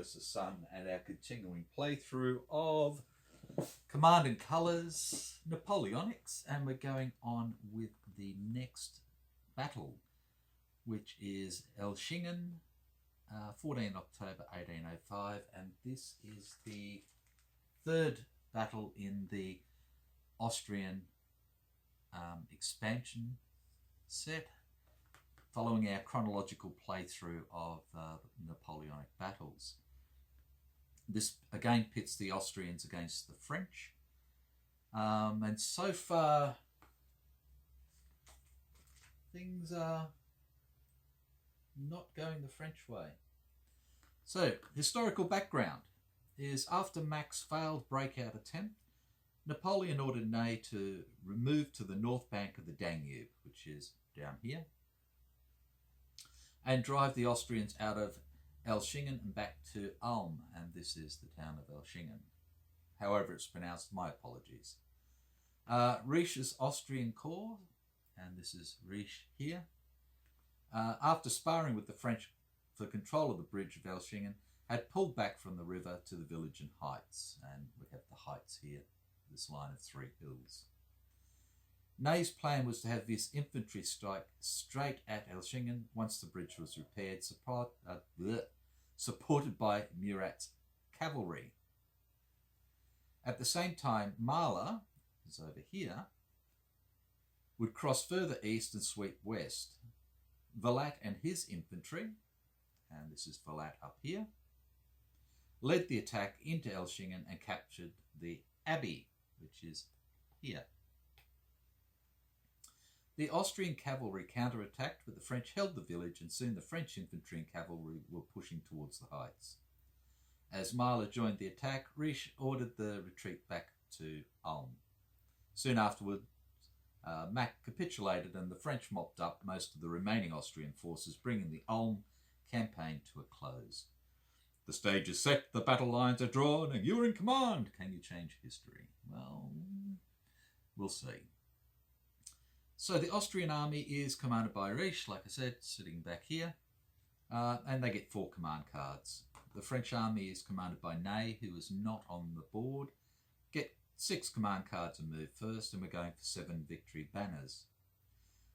versus Sun and our continuing playthrough of Command and Colours Napoleonics, and we're going on with the next battle, which is Elchingen, 14 October 1805, and this is the third battle in the Austrian expansion set, following our chronological playthrough of Napoleonic battles. This again pits the Austrians against the French, and so far things are not going the French way. So, historical background is after Mac's failed breakout attempt, Napoleon ordered Ney to remove to the north bank of the Danube, which is down here, and drive the Austrians out of Elchingen and back to Ulm, and this is the town of Elchingen. However it's pronounced, my apologies. Riche's Austrian Corps, and this is Riche here, after sparring with the French for control of the bridge of Elchingen, had pulled back from the river to the village and heights, and we have the heights here, this line of three hills. Ney's plan was to have this infantry strike straight at Elchingen once the bridge was repaired, supported by Murat's cavalry. At the same time, Mahler, who's over here, would cross further east and sweep west. Villatte and his infantry, and this is Villatte up here, led the attack into Elchingen and captured the abbey, which is here. The Austrian cavalry counterattacked, but the French held the village, and soon the French infantry and cavalry were pushing towards the heights. As Mahler joined the attack, Riche ordered the retreat back to Ulm. Soon afterward, Mac capitulated and the French mopped up most of the remaining Austrian forces, bringing the Ulm campaign to a close. The stage is set, the battle lines are drawn, and you're in command. Can you change history? Well, we'll see. So the Austrian army is commanded by Riche, like I said, sitting back here, and they get 4 command cards. The French army is commanded by Ney, who is not on the board. Get 6 command cards and move first, and we're going for 7 victory banners.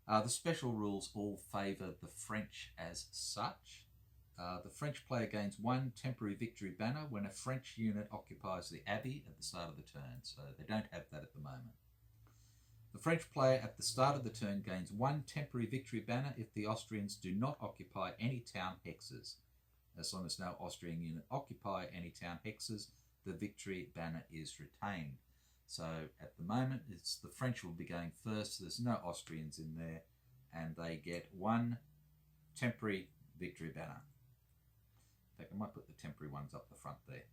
The special rules all favour the French as such. The French player gains 1 temporary victory banner when a French unit occupies the abbey at the start of the turn, so they don't have that at the moment. The French player at the start of the turn gains 1 temporary victory banner if the Austrians do not occupy any town hexes. As long as no Austrian unit occupy any town hexes, the victory banner is retained. So at the moment, it's the French will be going first. There's no Austrians in there, and they get 1 temporary victory banner. In fact, I might put the temporary ones up the front there,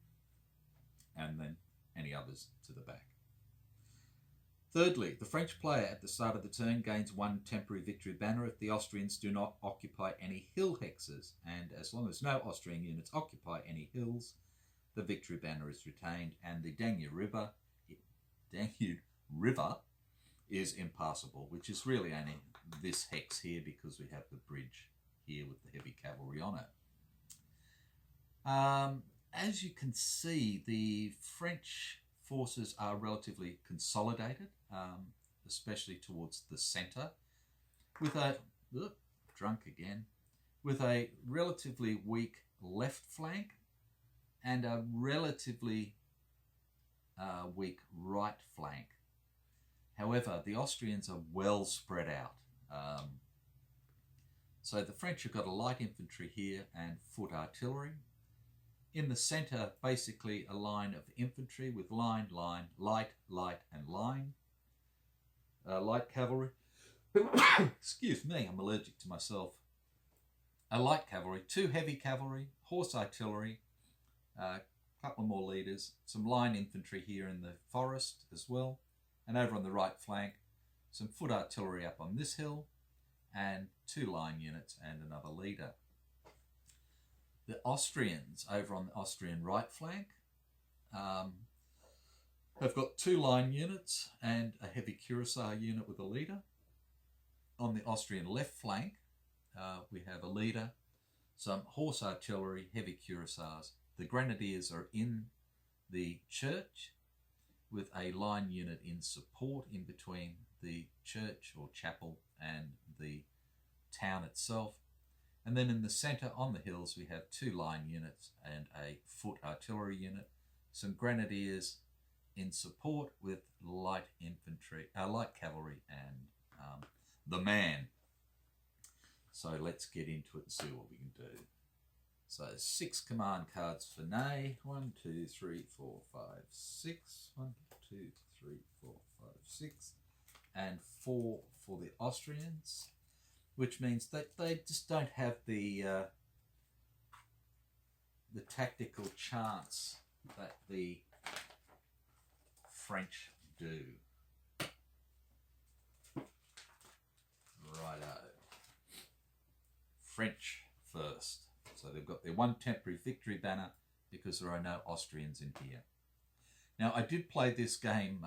and then any others to the back. Thirdly, the French player at the start of the turn gains 1 temporary victory banner if the Austrians do not occupy any hill hexes, and as long as no Austrian units occupy any hills, the victory banner is retained, and the Danube River is impassable, which is really only this hex here because we have the bridge here with the heavy cavalry on it. As you can see, the French forces are relatively consolidated, especially towards the centre, with a relatively weak left flank and a relatively weak right flank. However, the Austrians are well spread out. So the French have got a light infantry here and foot artillery. In the centre, basically a line of infantry with line, light, and line. Light cavalry. Excuse me, I'm allergic to myself. A light cavalry, 2 heavy cavalry, horse artillery, a couple more leaders, some line infantry here in the forest as well, and over on the right flank, some foot artillery up on this hill, and 2 line units and another leader. The Austrians over on the Austrian right flank have got 2 line units and a heavy cuirassier unit with a leader. On the Austrian left flank, we have a leader, some horse artillery, heavy cuirassiers, The grenadiers are in the church with a line unit in support in between the church or chapel and the town itself. And then in the centre on the hills we have 2 line units and a foot artillery unit, some grenadiers in support with light cavalry and the man. So let's get into it and see what we can do. So 6 command cards for Ney. 1, 2, 3, 4, 5, 6. 1, 2, 3, 4, 5, 6. And 4 for the Austrians, which means that they just don't have the tactical chance that the French do. Righto. French first. So they've got their 1 temporary victory banner because there are no Austrians in here. Now, I did play this game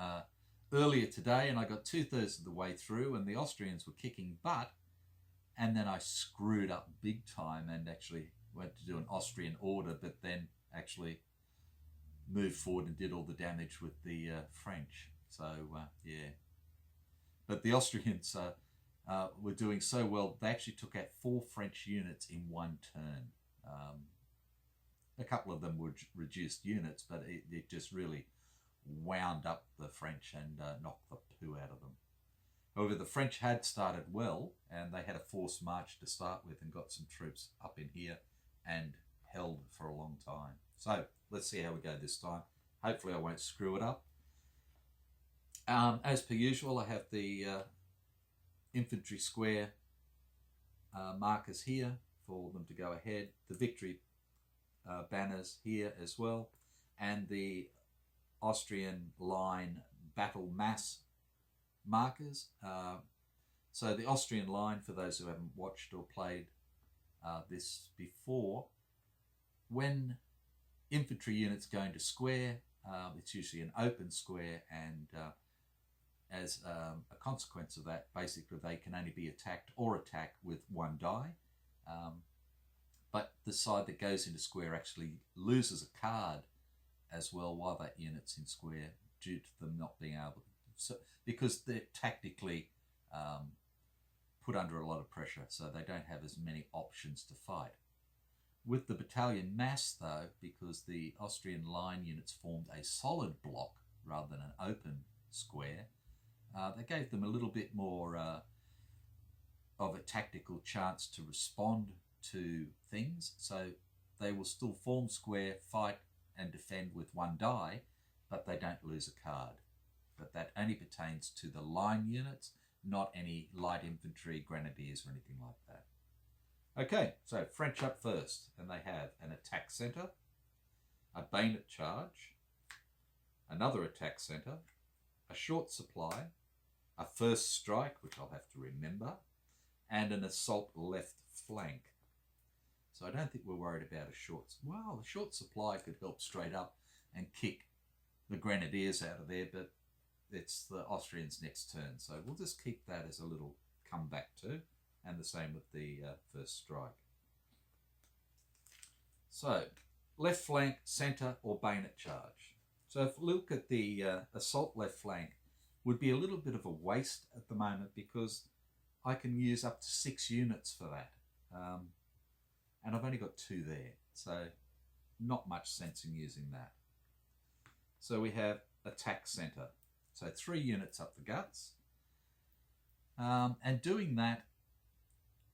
earlier today and I got 2/3 of the way through and the Austrians were kicking butt, and then I screwed up big time and actually went to do an Austrian order, but then actually moved forward and did all the damage with the French. So, yeah. But the Austrians were doing so well, they actually took out 4 French units in 1 turn. A couple of them were reduced units, but it just really wound up the French and knocked the poo out of them. However, the French had started well, and they had a forced march to start with and got some troops up in here and held for a long time. So let's see how we go this time. Hopefully I won't screw it up. As per usual, I have the infantry square markers here for them to go ahead, the victory banners here as well, and the Austrian line battle mass markers. So the Austrian line, for those who haven't watched or played this before, when infantry units go into square, it's usually an open square, and as a consequence of that, basically they can only be attacked or attack with 1 die. But the side that goes into square actually loses a card as well while that unit's in square, due to them not being able to, because they're tactically put under a lot of pressure, so they don't have as many options to fight. With the battalion mass though, because the Austrian line units formed a solid block rather than an open square, they gave them a little bit more of a tactical chance to respond to things. So they will still form square, fight and defend with 1 die, but they don't lose a card. But that only pertains to the line units, not any light infantry, grenadiers or anything like that. Okay, so French up first, and they have an attack centre, a Beignet Charge, another attack centre, a short supply, a first strike, which I'll have to remember, and an assault left flank. So I don't think we're worried about a short... Well, the short supply could help straight up and kick the grenadiers out of there, but it's the Austrians' next turn. So we'll just keep that as a little comeback too, and the same with the first strike. So, left flank, centre or Beignet Charge. So if we look at the assault left flank, would be a little bit of a waste at the moment because I can use up to 6 units for that. And I've only got 2 there, so not much sense in using that. So we have attack centre. So 3 units up the guts. And doing that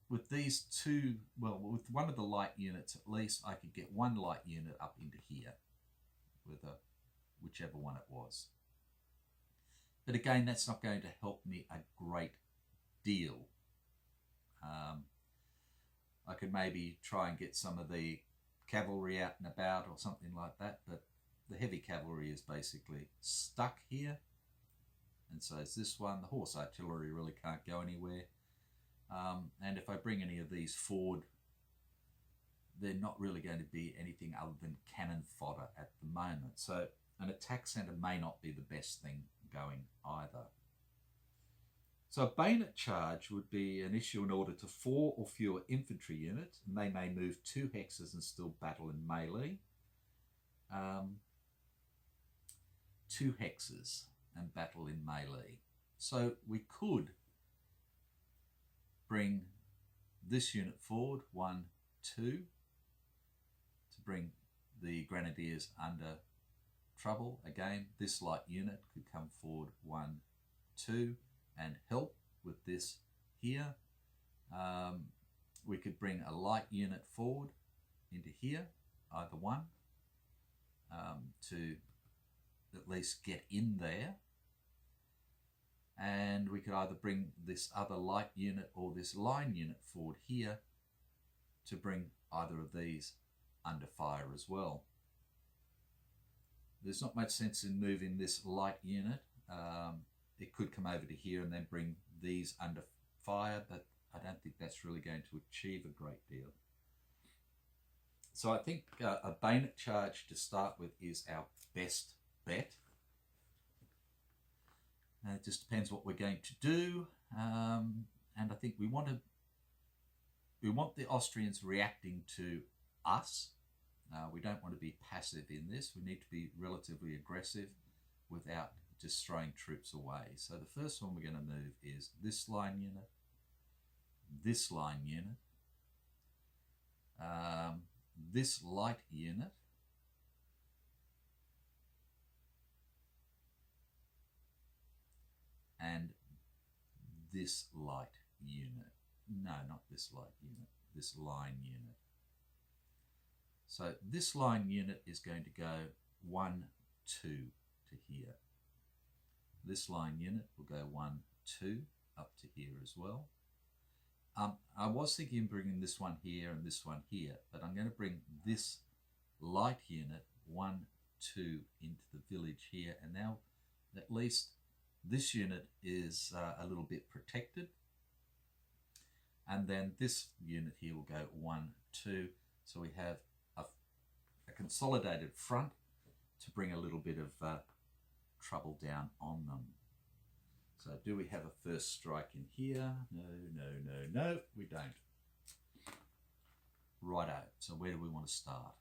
with these 2, well, with one of the light units at least, I could get 1 light unit up into here with whichever one it was. But again, that's not going to help me a great deal. I could maybe try and get some of the cavalry out and about or something like that, but the heavy cavalry is basically stuck here. And so is this one. The horse artillery really can't go anywhere. And if I bring any of these forward, they're not really going to be anything other than cannon fodder at the moment. So an attack centre may not be the best thing going either. So a Beignet Charge would be an issue in order to 4 or fewer infantry units, and they may move 2 hexes and still battle in melee. 2 hexes and battle in melee. So we could bring this unit forward, 1, 2, to bring the grenadiers under trouble. Again, this light unit could come forward 1, 2 and help with this here. We could bring a light unit forward into here, either one, to at least get in there. And we could either bring this other light unit or this line unit forward here to bring either of these under fire as well. There's not much sense in moving this light unit. It could come over to here and then bring these under fire, but I don't think that's really going to achieve a great deal. So I think a Beignet Charge to start with is our best bet. It just depends what we're going to do, and I think we want the Austrians reacting to us. We don't want to be passive in this. We need to be relatively aggressive without just throwing troops away. So the first one we're going to move is this line unit, this line unit, this light unit, and this light unit. No, not this light unit, this line unit. So this line unit is going to go 1, 2 to here. This line unit will go 1, 2 up to here as well. I was thinking of bringing this one here and this one here, but I'm going to bring this light unit 1, 2 into the village here, and now at least this unit is a little bit protected. And then this unit here will go 1, 2, so we have a consolidated front to bring a little bit of trouble down on them. So do we have a first strike in here? No, we don't. Righto, so where do we want to start?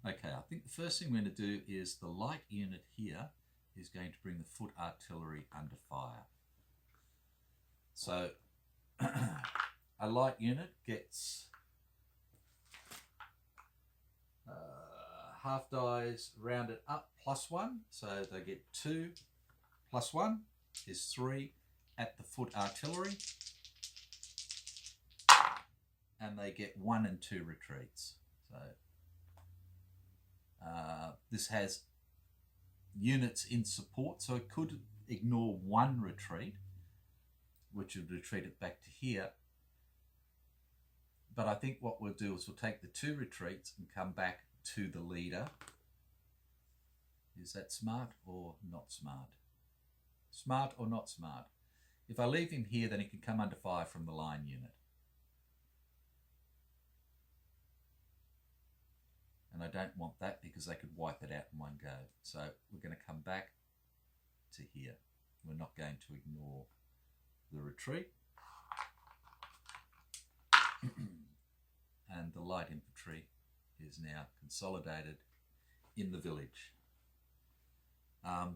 Okay, I think the first thing we're going to do is the light unit here is going to bring the foot artillery under fire. So a light unit gets half dies rounded up +1, so they get 2 + 1 is 3 at the foot artillery, and they get 1 and 2 retreats. So this has units in support, so it could ignore 1 retreat, which would retreat it back to here. But I think what we'll do is we'll take the 2 retreats and come back to the leader. Is that smart or not smart? Smart or not smart? If I leave him here, then he can come under fire from the line unit. And I don't want that because they could wipe it out in one go. So we're going to come back to here. We're not going to ignore the retreat. And the light infantry is now consolidated in the village.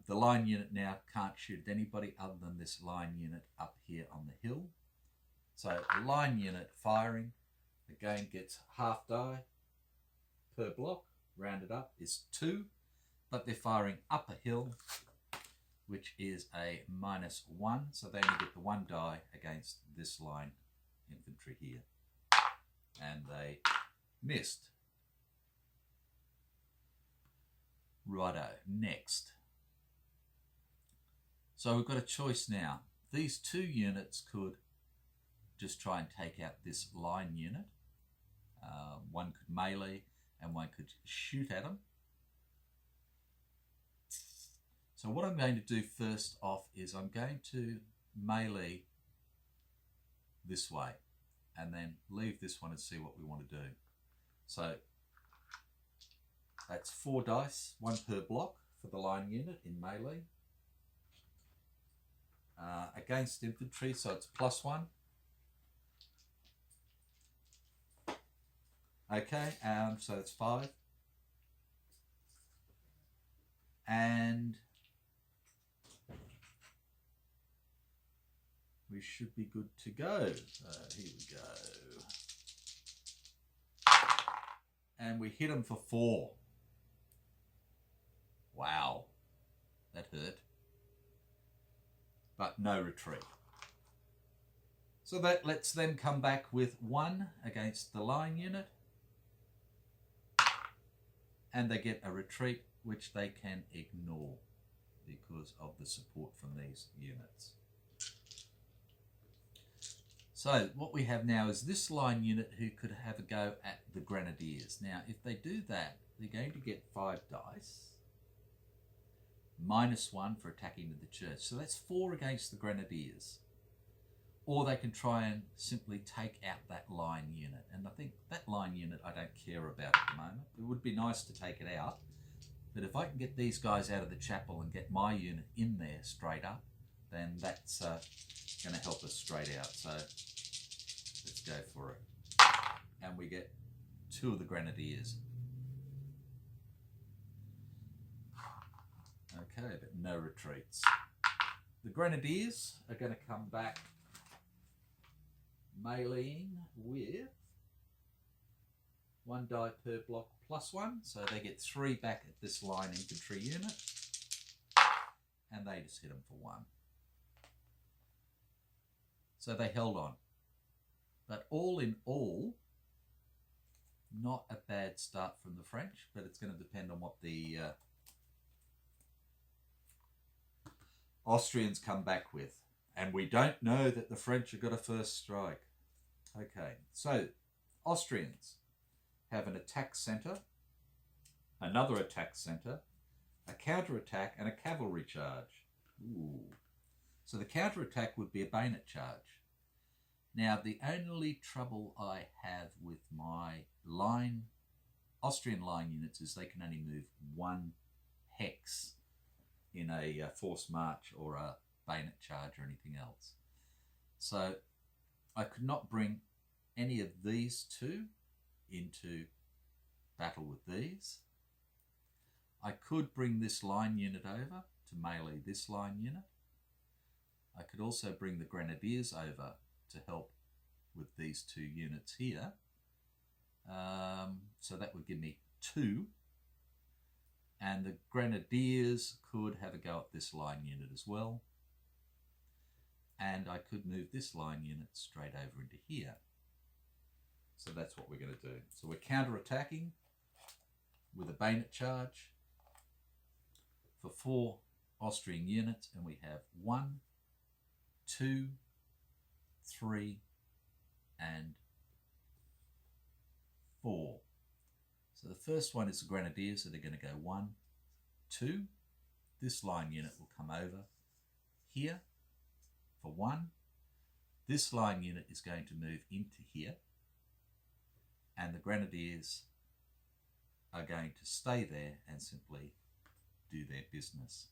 The line unit now can't shoot at anybody other than this line unit up here on the hill. So the line unit firing again gets half die per block, rounded up is 2, but they're firing up a hill, which is a -1, so they only get the 1 die against this line infantry here, and they missed. Righto, next. So we've got a choice now. These 2 units could just try and take out this line unit. One could melee and one could shoot at them. So what I'm going to do first off is I'm going to melee this way and then leave this one and see what we want to do. So that's 4 dice, 1 per block for the line unit in melee. Against infantry, so it's +1. Okay, so it's 5. And we should be good to go. Here we go. And we hit them for 4. Wow, that hurt. But no retreat. So that lets them come back with 1 against the line unit. And they get a retreat which they can ignore because of the support from these units. So what we have now is this line unit who could have a go at the Grenadiers. Now, if they do that, they're going to get 5 dice, -1 for attacking with the church. So that's 4 against the Grenadiers. Or they can try and simply take out that line unit. And I think that line unit I don't care about at the moment. It would be nice to take it out. But if I can get these guys out of the chapel and get my unit in there straight up, then that's going to help us straight out. So let's go for it. And we get 2 of the Grenadiers. Okay, but no retreats. The Grenadiers are going to come back meleeing with 1 die per block +1, so they get 3 back at this line infantry unit, and they just hit them for 1. So they held on. But all in all, not a bad start from the French, but it's going to depend on what the Austrians come back with. And we don't know that the French have got a first strike. Okay, so Austrians have an attack centre, another attack centre, a counter-attack and a cavalry charge. Ooh. So the counter-attack would be a Beignet Charge. Now, the only trouble I have with my Austrian line units is they can only move 1 hex in a forced march or a Beignet Charge or anything else. So I could not bring any of these 2 into battle with these. I could bring this line unit over to melee this line unit. I could also bring the Grenadiers over to help with these 2 units here. So that would give me 2. And the Grenadiers could have a go at this line unit as well. And I could move this line unit straight over into here. So that's what we're going to do. So we're counter-attacking with a Beignet Charge for 4 Austrian units, and we have 1, 2, 3, and 4. So the first one is the Grenadiers, so they're going to go 1, 2. This line unit will come over here for 1. This line unit is going to move into here, and the Grenadiers are going to stay there and simply do their business.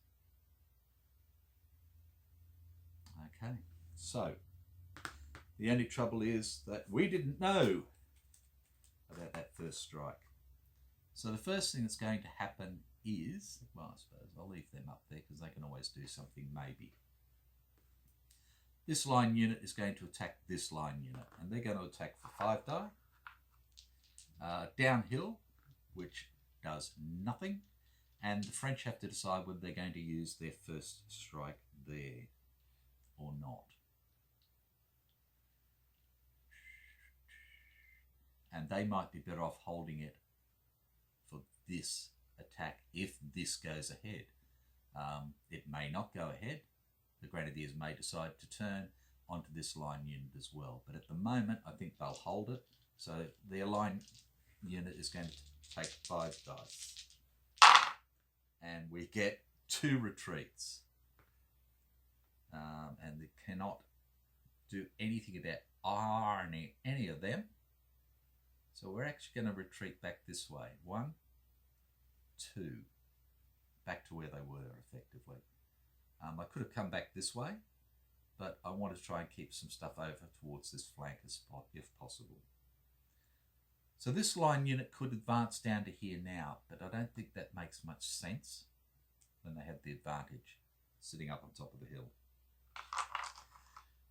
Okay, so the only trouble is that we didn't know about that first strike. So the first thing that's going to happen is, well, I suppose I'll leave them up there because they can always do something maybe. This line unit is going to attack this line unit, and they're going to attack for 5 die. Downhill, which does nothing, and the French have to decide whether they're going to use their first strike there or not. And they might be better off holding it for this attack if this goes ahead. It may not go ahead. The Grenadiers may decide to turn onto this line unit as well. But at the moment, I think they'll hold it. So their line unit is going to take 5 dice. And we get 2 retreats. And they cannot do anything about any of them. So we're actually going to retreat back this way. 1, 2. Back to where they were, effectively. I could have come back this way, but I want to try and keep some stuff over towards this flanker spot if possible. So this line unit could advance down to here now, but I don't think that makes much sense when they have the advantage sitting up on top of the hill.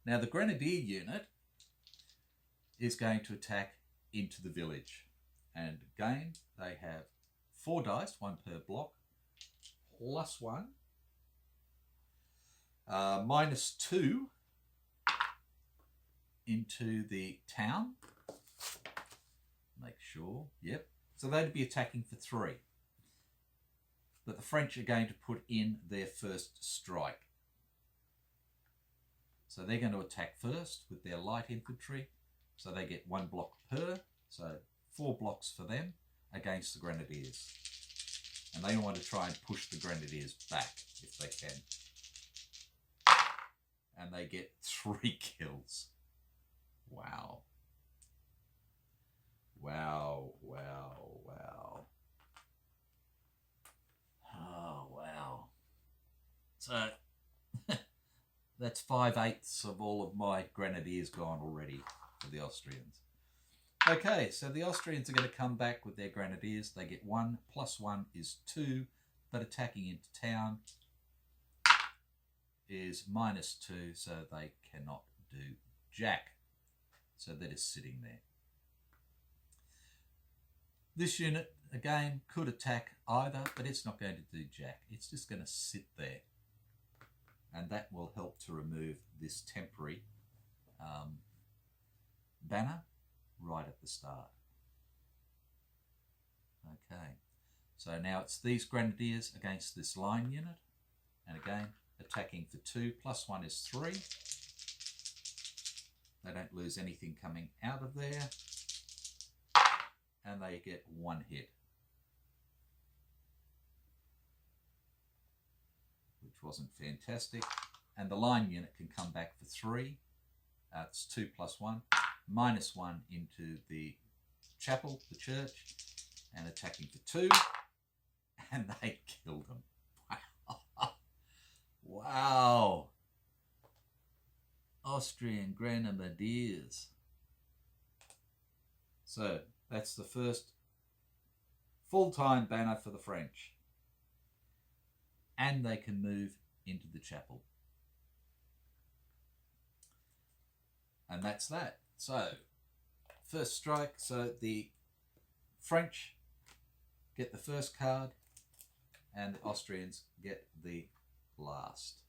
Now the Grenadier unit is going to attack into the village. And again, they have 4 dice, 1 per block, +1, -2 into the town. Make sure, yep. So they'd be attacking for 3. But the French are going to put in their first strike. So they're going to attack first with their light infantry. So they get 1 block per. So 4 blocks for them against the Grenadiers. And they want to try and push the Grenadiers back if they can. And they get 3 kills. Wow. Wow, wow, wow. Oh, wow. So, that's 5/8 of all of my Grenadiers gone already for the Austrians. Okay, so the Austrians are going to come back with their Grenadiers. They get 1, +1 is 2, but attacking into town is -2, so they cannot do jack. So they're just sitting there. This unit, again, could attack either, but it's not going to do jack. It's just going to sit there. And that will help to remove this temporary banner right at the start. Okay, so now it's these Grenadiers against this line unit. And again, attacking for 2, +1 is 3. They don't lose anything coming out of there. And they get 1 hit. Which wasn't fantastic. And the line unit can come back for 3. It's 2 +1. -1 into the chapel, the church. And attacking for 2. And they killed them. Wow. Austrian Grenadiers. So that's the first full-time banner for the French. And they can move into the chapel. And that's that. So, first strike. So the French get the first card and the Austrians get the last.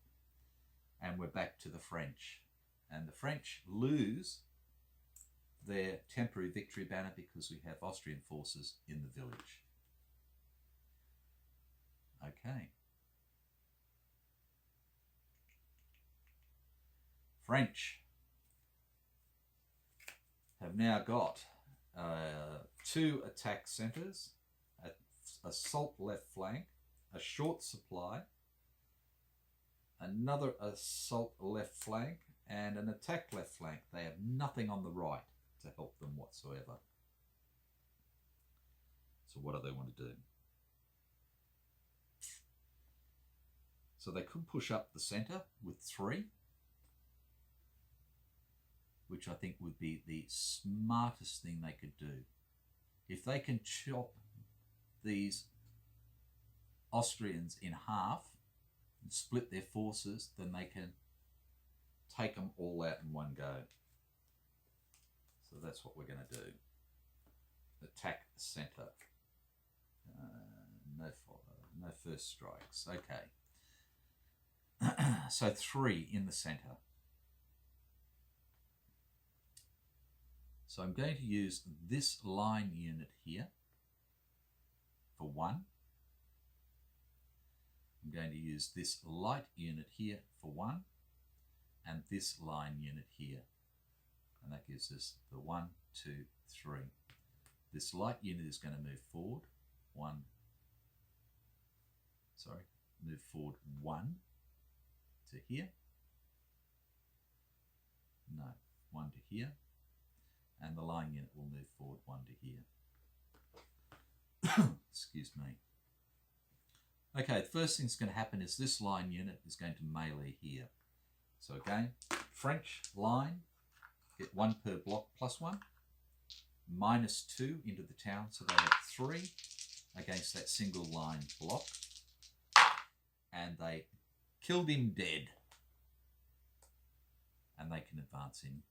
And we're back to the French. And the French lose their temporary victory banner because we have Austrian forces in the village. Okay. French have now got 2 attack centres, an assault left flank, a short supply, another assault left flank, and an attack left flank. They have nothing on the right to help them whatsoever. So what do they want to do? So they could push up the centre with 3, which I think would be the smartest thing they could do. If they can chop these Austrians in half and split their forces, then they can take them all out in one go. So that's what we're going to do. Attack the centre. No first strikes. Okay. So 3 in the centre. So I'm going to use this line unit here for 1. I'm going to use this light unit here for 1. And this line unit here. And that gives us the 1, 2, 3. This light unit is going to move forward. Move forward 1 to here. No, 1 to here. And the line unit will move forward 1 to here. Excuse me. Okay, the first thing that's going to happen is this line unit is going to melee here. So again, French line, get 1 per block +1. -2 into the town, so they had 3 against that single line block, and they killed him dead, and they can advance in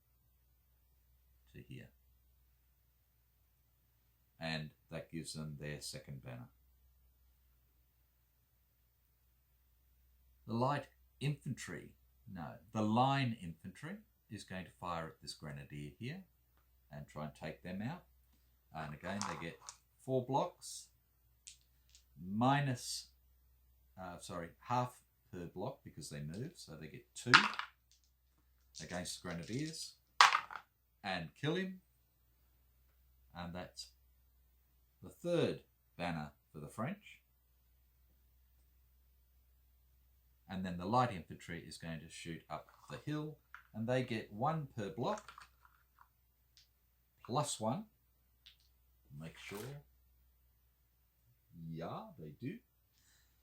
to here, and that gives them their second banner. The light infantry, no, the line infantry is going to fire at this grenadier here and try and take them out. And again, they get 4 blocks, half per block because they move, so they get 2 against the grenadiers and kill him. And that's the third banner for the French. And then the light infantry is going to shoot up the hill, and they get 1 per block, +1. Make sure. Yeah, they do.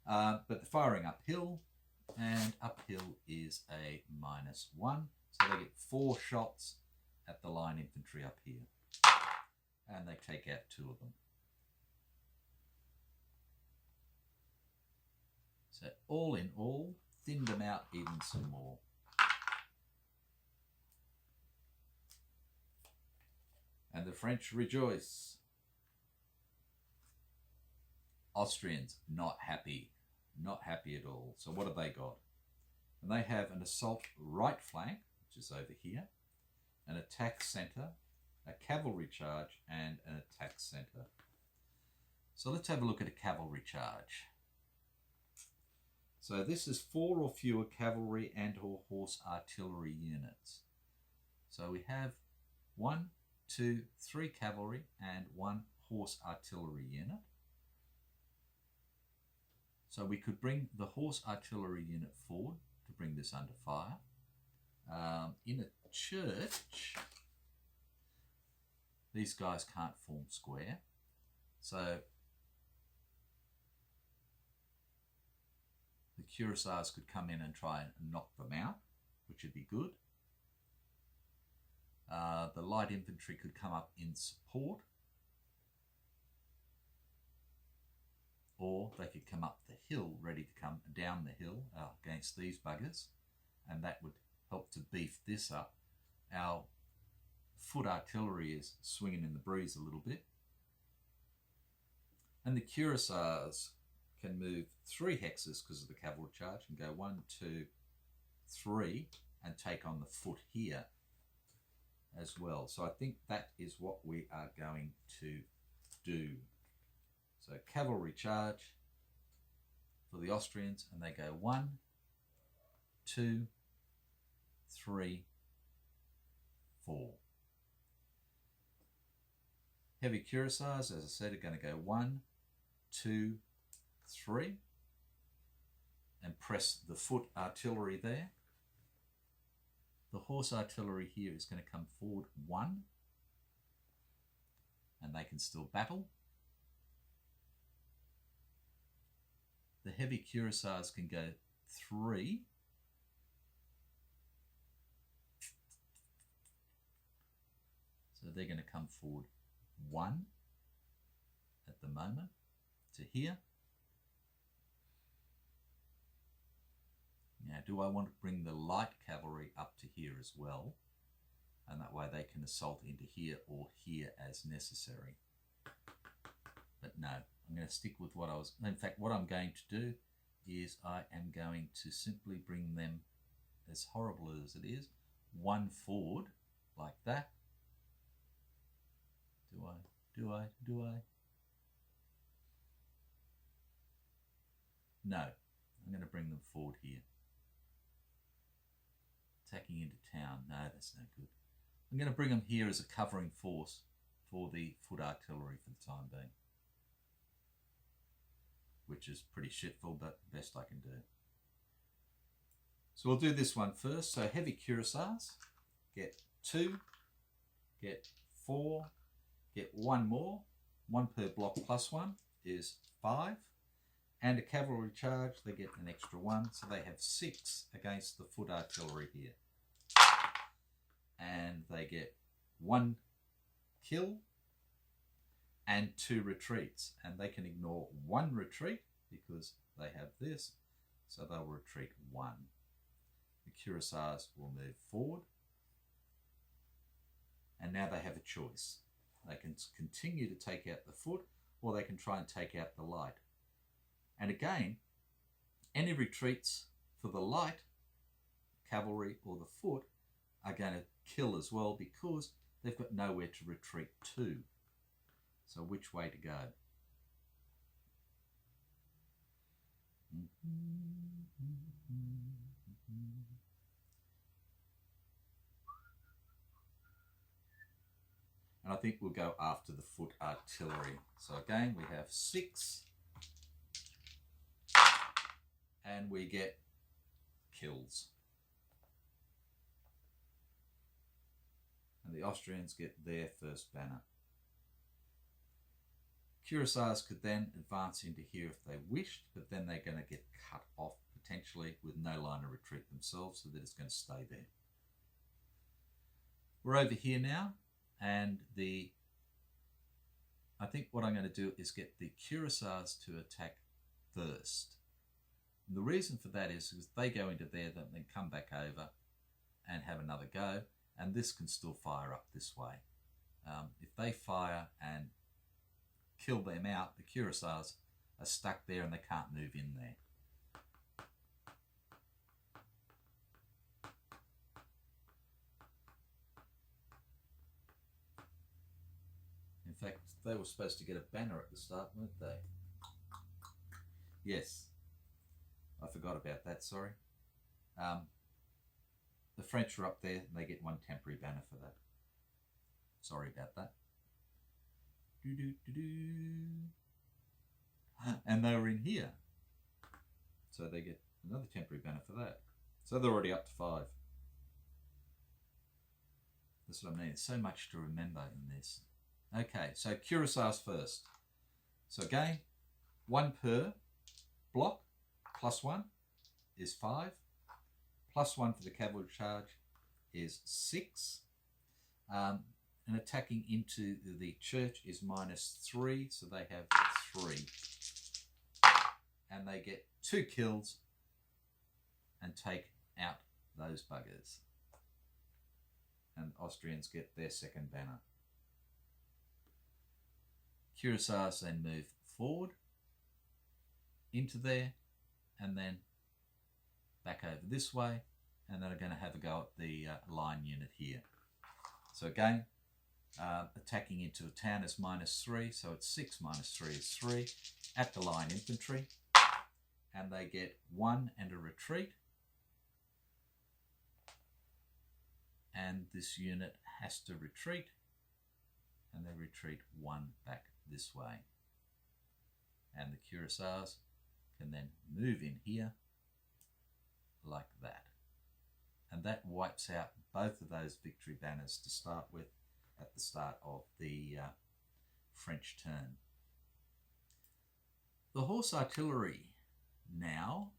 But they're firing uphill, and uphill is a -1. So they get 4 shots at the line infantry up here. And they take out 2 of them. So all in all, thinned them out even some more. And the French rejoice. Austrians, not happy. Not happy at all. So what have they got? And they have an assault right flank, which is over here, an attack centre, a cavalry charge, and an attack centre. So let's have a look at a cavalry charge. So this is 4 or fewer cavalry and or horse artillery units. So we have 1, 2, 3 cavalry and 1 horse artillery unit. So we could bring the horse artillery unit forward to bring this under fire. In a church, these guys can't form square. So the cuirassiers could come in and try and knock them out, which would be good. The light infantry could come up in support, or they could come up the hill, ready to come down the hill against these buggers, and that would help to beef this up. Our foot artillery is swinging in the breeze a little bit, and the cuirassiers can move 3 hexes because of the cavalry charge and go 1, 2, 3 and take on the foot here as well. So I think that is what we are going to do. So cavalry charge for the Austrians, and they go 1, 2, 3, 4. Heavy cuirassiers, as I said, are going to go 1, 2, 3 and press the foot artillery there. The horse artillery here is going to come forward 1, and they can still battle. The heavy cuirassiers can go 3. So they're going to come forward 1 at the moment to here. Now, do I want to bring the light cavalry up to here as well? And that way they can assault into here or here as necessary. But no, I'm going to stick with what I was... In fact, what I'm going to do is I am going to simply bring them, as horrible as it is, 1 forward, like that. Do I? No, I'm going to bring them forward here. Attacking into town. No, that's no good. I'm going to bring them here as a covering force for the foot artillery for the time being. Which is pretty shitful, but best I can do. So we'll do this one first. So heavy cuirassiers, get 2, get 4, get 1 more. 1 per block +1 is 5. And a cavalry charge, they get an extra 1. So they have 6 against the foot artillery here. And they get 1 kill and 2 retreats. And they can ignore 1 retreat because they have this, so they'll retreat 1. The cuirassiers will move forward, and now they have a choice. They can continue to take out the foot, or they can try and take out the light. And again, any retreats for the light, cavalry or the foot, are going to kill as well because they've got nowhere to retreat to. So which way to go? And I think we'll go after the foot artillery. So again, we have 6. And we get kills. And the Austrians get their first banner. Cuirassiers could then advance into here if they wished, but then they're going to get cut off potentially with no line of retreat themselves, so that it's going to stay there. We're over here now, and I think what I'm going to do is get the cuirassiers to attack first. And the reason for that is because they go into there, then come back over and have another go, and this can still fire up this way. If they fire and kill them out, the cuirassiers are stuck there and they can't move in there. In fact, they were supposed to get a banner at the start, weren't they? Yes. I forgot about that, sorry. The French are up there and they get 1 temporary banner for that. Sorry about that. And they were in here. So they get another temporary banner for that. So they're already up to 5. That's what I mean. There's so much to remember in this. Okay, so cuirassiers first. So again, 1 per block, +1 is 5. +1 for the cavalry charge is 6. And attacking into the church is -3, so they have 3. And they get 2 kills and take out those buggers. And Austrians get their second banner. Cuirassiers then move forward into there and then back over this way, and then are going to have a go at the line unit here. So again, attacking into a town is -3, so it's 6 -3 is 3 at the line infantry, and they get 1 and a retreat, and this unit has to retreat, and they retreat 1 back this way, and the cuirassiers can then move in here like that, and that wipes out both of those victory banners to start with at the start of the French turn. The horse artillery now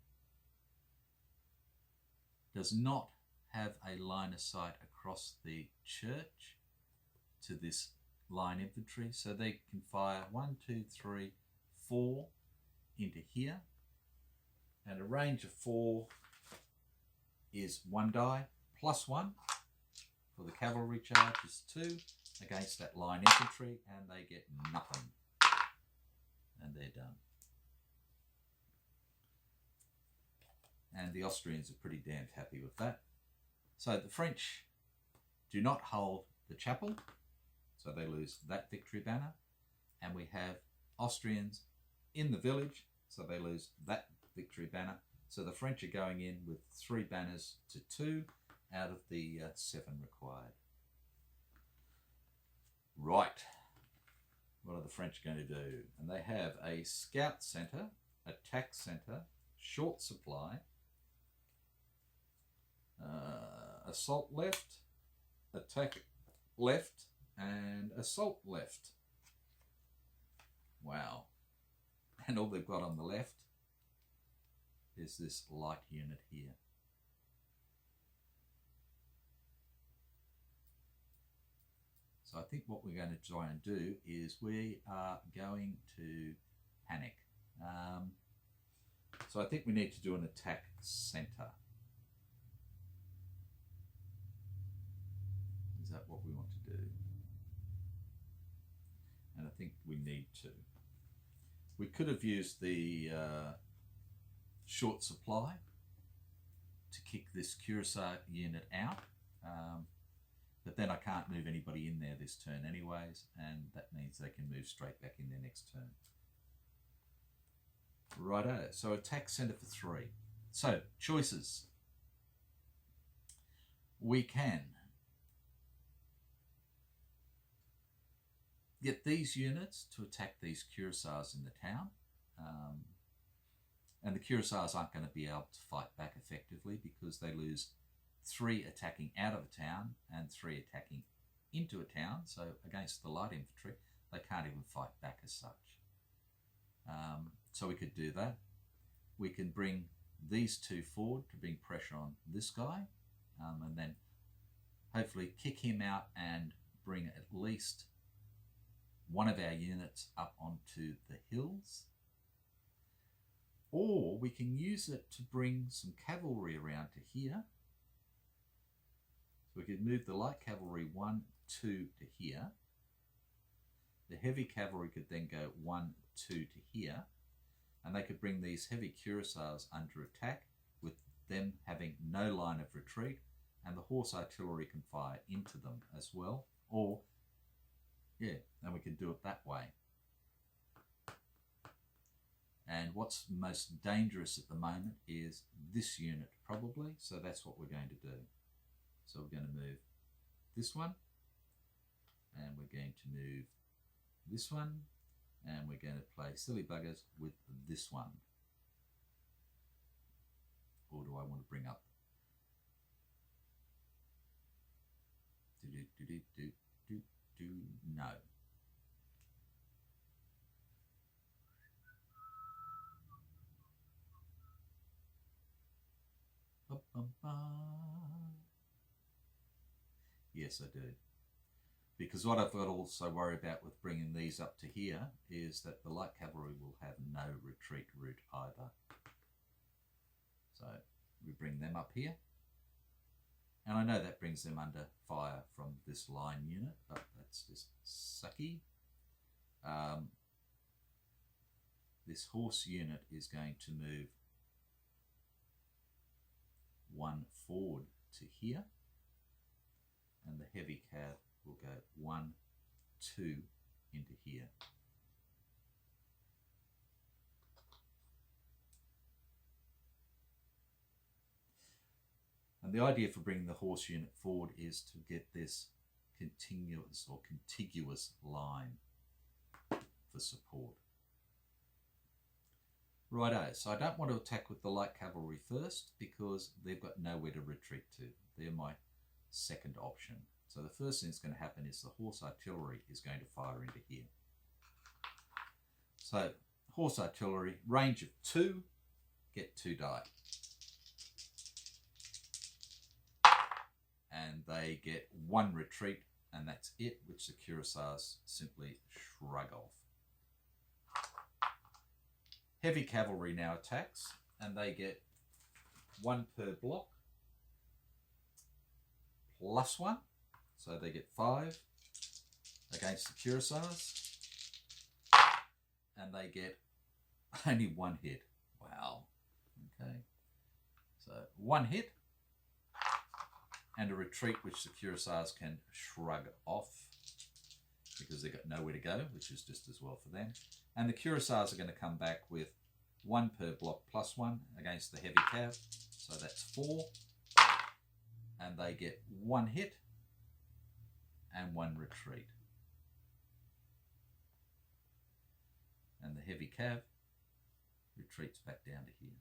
does not have a line of sight across the church to this line infantry, so they can fire 1, 2, 3, 4 into here, and a range of 4 is 1 die, +1 for the cavalry charge is 2 against that line infantry, and they get nothing, and they're done. And the Austrians are pretty damned happy with that. So the French do not hold the chapel, so they lose that victory banner, and we have Austrians in the village, so they lose that victory banner. So the French are going in with 3 banners to 2 out of the 7 required. Right, what are the French going to do? And they have a scout centre, attack centre, short supply, assault left, attack left, and assault left. Wow. And all they've got on the left is this light unit here. So I think what we're going to try and do is we are going to panic. So I think we need to do an attack centre. Is that what we want to do? And I think we need to. We could have used the short supply to kick this cuirassier unit out, but then I can't move anybody in there this turn anyways, and that means they can move straight back in their next turn. Righto, so attack centre for 3. So, choices. We can get these units to attack these cuirassiers in the town, and the cuirassiers aren't going to be able to fight back effectively because they lose 3 attacking out of a town and 3 attacking into a town. So against the light infantry, they can't even fight back as such. So we could do that. We can bring these 2 forward to bring pressure on this guy, and then hopefully kick him out and bring at least one of our units up onto the hills. Or we can use it to bring some cavalry around to here. So we could move the light cavalry 1, 2 to here. The heavy cavalry could then go 1, 2 to here. And they could bring these heavy cuirassiers under attack with them having no line of retreat, and the horse artillery can fire into them as well. Or, yeah, and we can do it that way. And what's most dangerous at the moment is this unit probably, so that's what we're going to do. So we're going to move this one, and we're going to move this one, and we're going to play silly buggers with this one. Or do I want to bring up? No. Yes, I do. Because what I've got to also worry about with bringing these up to here is that the light cavalry will have no retreat route either. So we bring them up here. And I know that brings them under fire from this line unit, but that's just sucky. This horse unit is going to move 1 forward to here, and the heavy cav will go 1, 2 into here. And the idea for bringing the horse unit forward is to get this continuous or contiguous line for support. Righto, so I don't want to attack with the light cavalry first because they've got nowhere to retreat to. They're my second option. So the first thing that's going to happen is the horse artillery is going to fire into here. So horse artillery, range of 2, get 2 die. And they get 1 retreat, and that's it, which the cuirassiers simply shrug off. Heavy cavalry now attacks, and they get 1 per block, plus 1, so they get 5 against the cuirassiers, and they get only 1 hit. Wow. Okay, so 1 hit, and a retreat which the cuirassiers can shrug off because they've got nowhere to go, which is just as well for them. And the cuirassiers are going to come back with 1 per block plus 1 against the heavy cav, so that's 4. And they get 1 hit and 1 retreat. And the heavy cav retreats back down to here.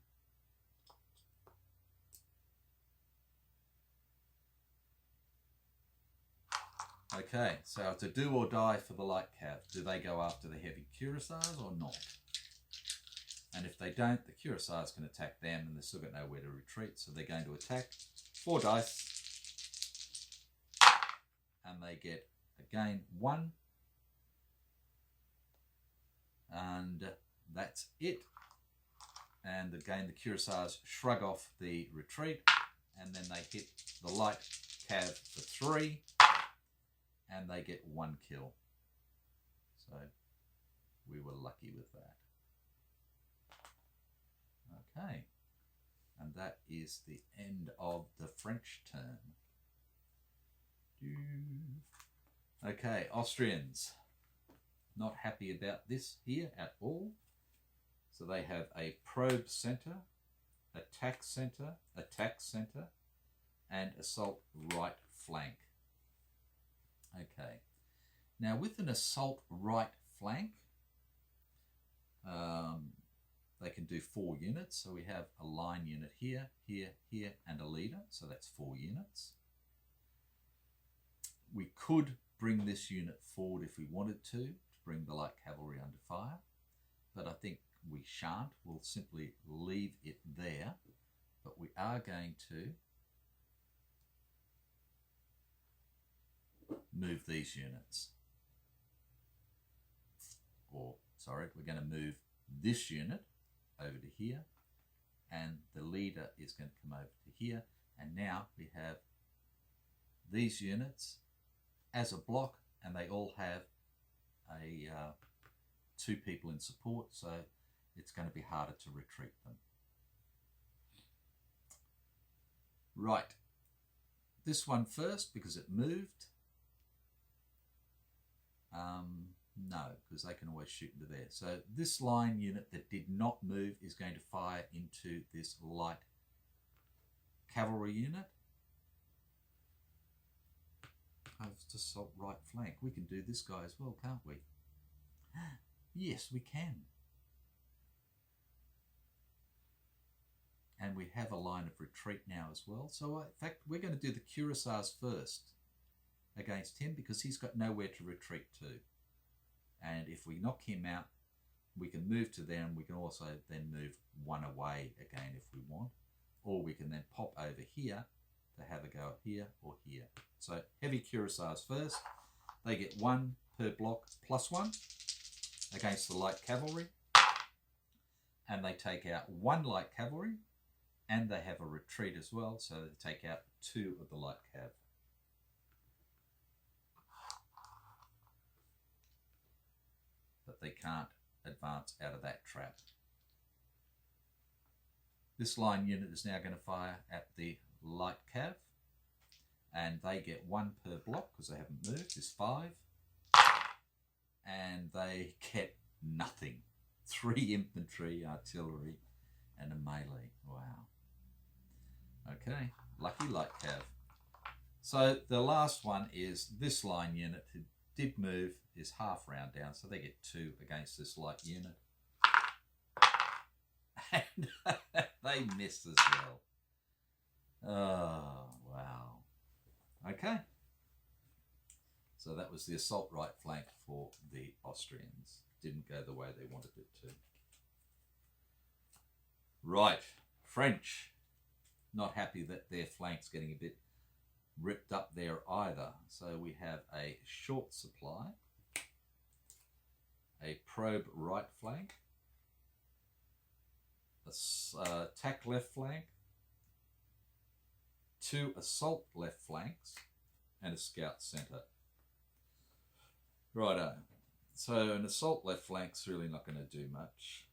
Okay, so it's a do or die for the light cav. Do they go after the heavy cuirassiers or not? And if they don't, the cuirassiers can attack them, and they've still got nowhere to retreat, so they're going to attack. 4 dice, and they get again 1, and that's it. And again the cuirassiers shrug off the retreat, and then they hit the light cav for 3, and they get 1 kill. So we were lucky with that. Okay, and that is the end of the French turn. Okay, Austrians, not happy about this here at all. So they have a probe center, attack center, and assault right flank. Okay, now with an assault right flank, they can do 4 units. So we have a line unit here, here, here, and a leader. So that's 4 units. We could bring this unit forward if we wanted to bring the light cavalry under fire, but I think we shan't. We'll simply leave it there, but we are going to move these units. Or, sorry, we're going to move this unit over to here, and the leader is going to come over to here, and now we have these units as a block, and they all have a 2 people in support, so it's going to be harder to retreat them. Right, this one first because it moved. No, because they can always shoot into there. So this line unit that did not move is going to fire into this light cavalry unit. Assault right flank. We can do this guy as well, can't we? Yes, we can. And we have a line of retreat now as well. So in fact, we're going to do the cuirassiers first against him because he's got nowhere to retreat to. And if we knock him out, we can move to them. We can also then move 1 away again if we want. Or we can then pop over here to have a go here or here. So heavy cuirassiers first. They get 1 per block plus 1 against the light cavalry. And they take out 1 light cavalry. And they have a retreat as well. So they take out 2 of the light cav. But they can't advance out of that trap. This line unit is now going to fire at the light cav, and they get 1 per block because they haven't moved. Is 5, and they get nothing. 3 infantry, artillery, and a melee. Wow. Okay, lucky light cav. So the last one is this line unit who did move, is half round down, so they get 2 against this light unit. And they missed as well. Oh, wow. Okay. So that was the assault right flank for the Austrians. Didn't go the way they wanted it to. Right. French. Not happy that their flank's getting a bit ripped up there either. So we have a short supply, a probe right flank, a attack left flank, 2 assault left flanks, and a scout centre. Righto. So an assault left flank's really not going to do much.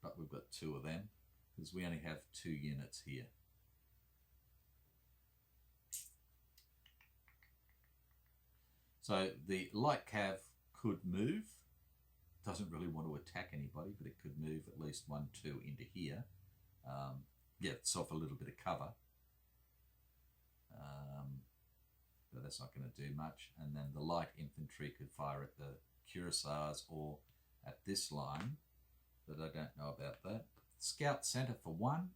But we've got 2 of them because we only have 2 units here. So the light cav could move. Doesn't really want to attack anybody, but it could move at least 1, 2 into here. Get itself a little bit of cover. But that's not going to do much. And then the light infantry could fire at the cuirassiers or at this line, but I don't know about that. Scout centre for 1.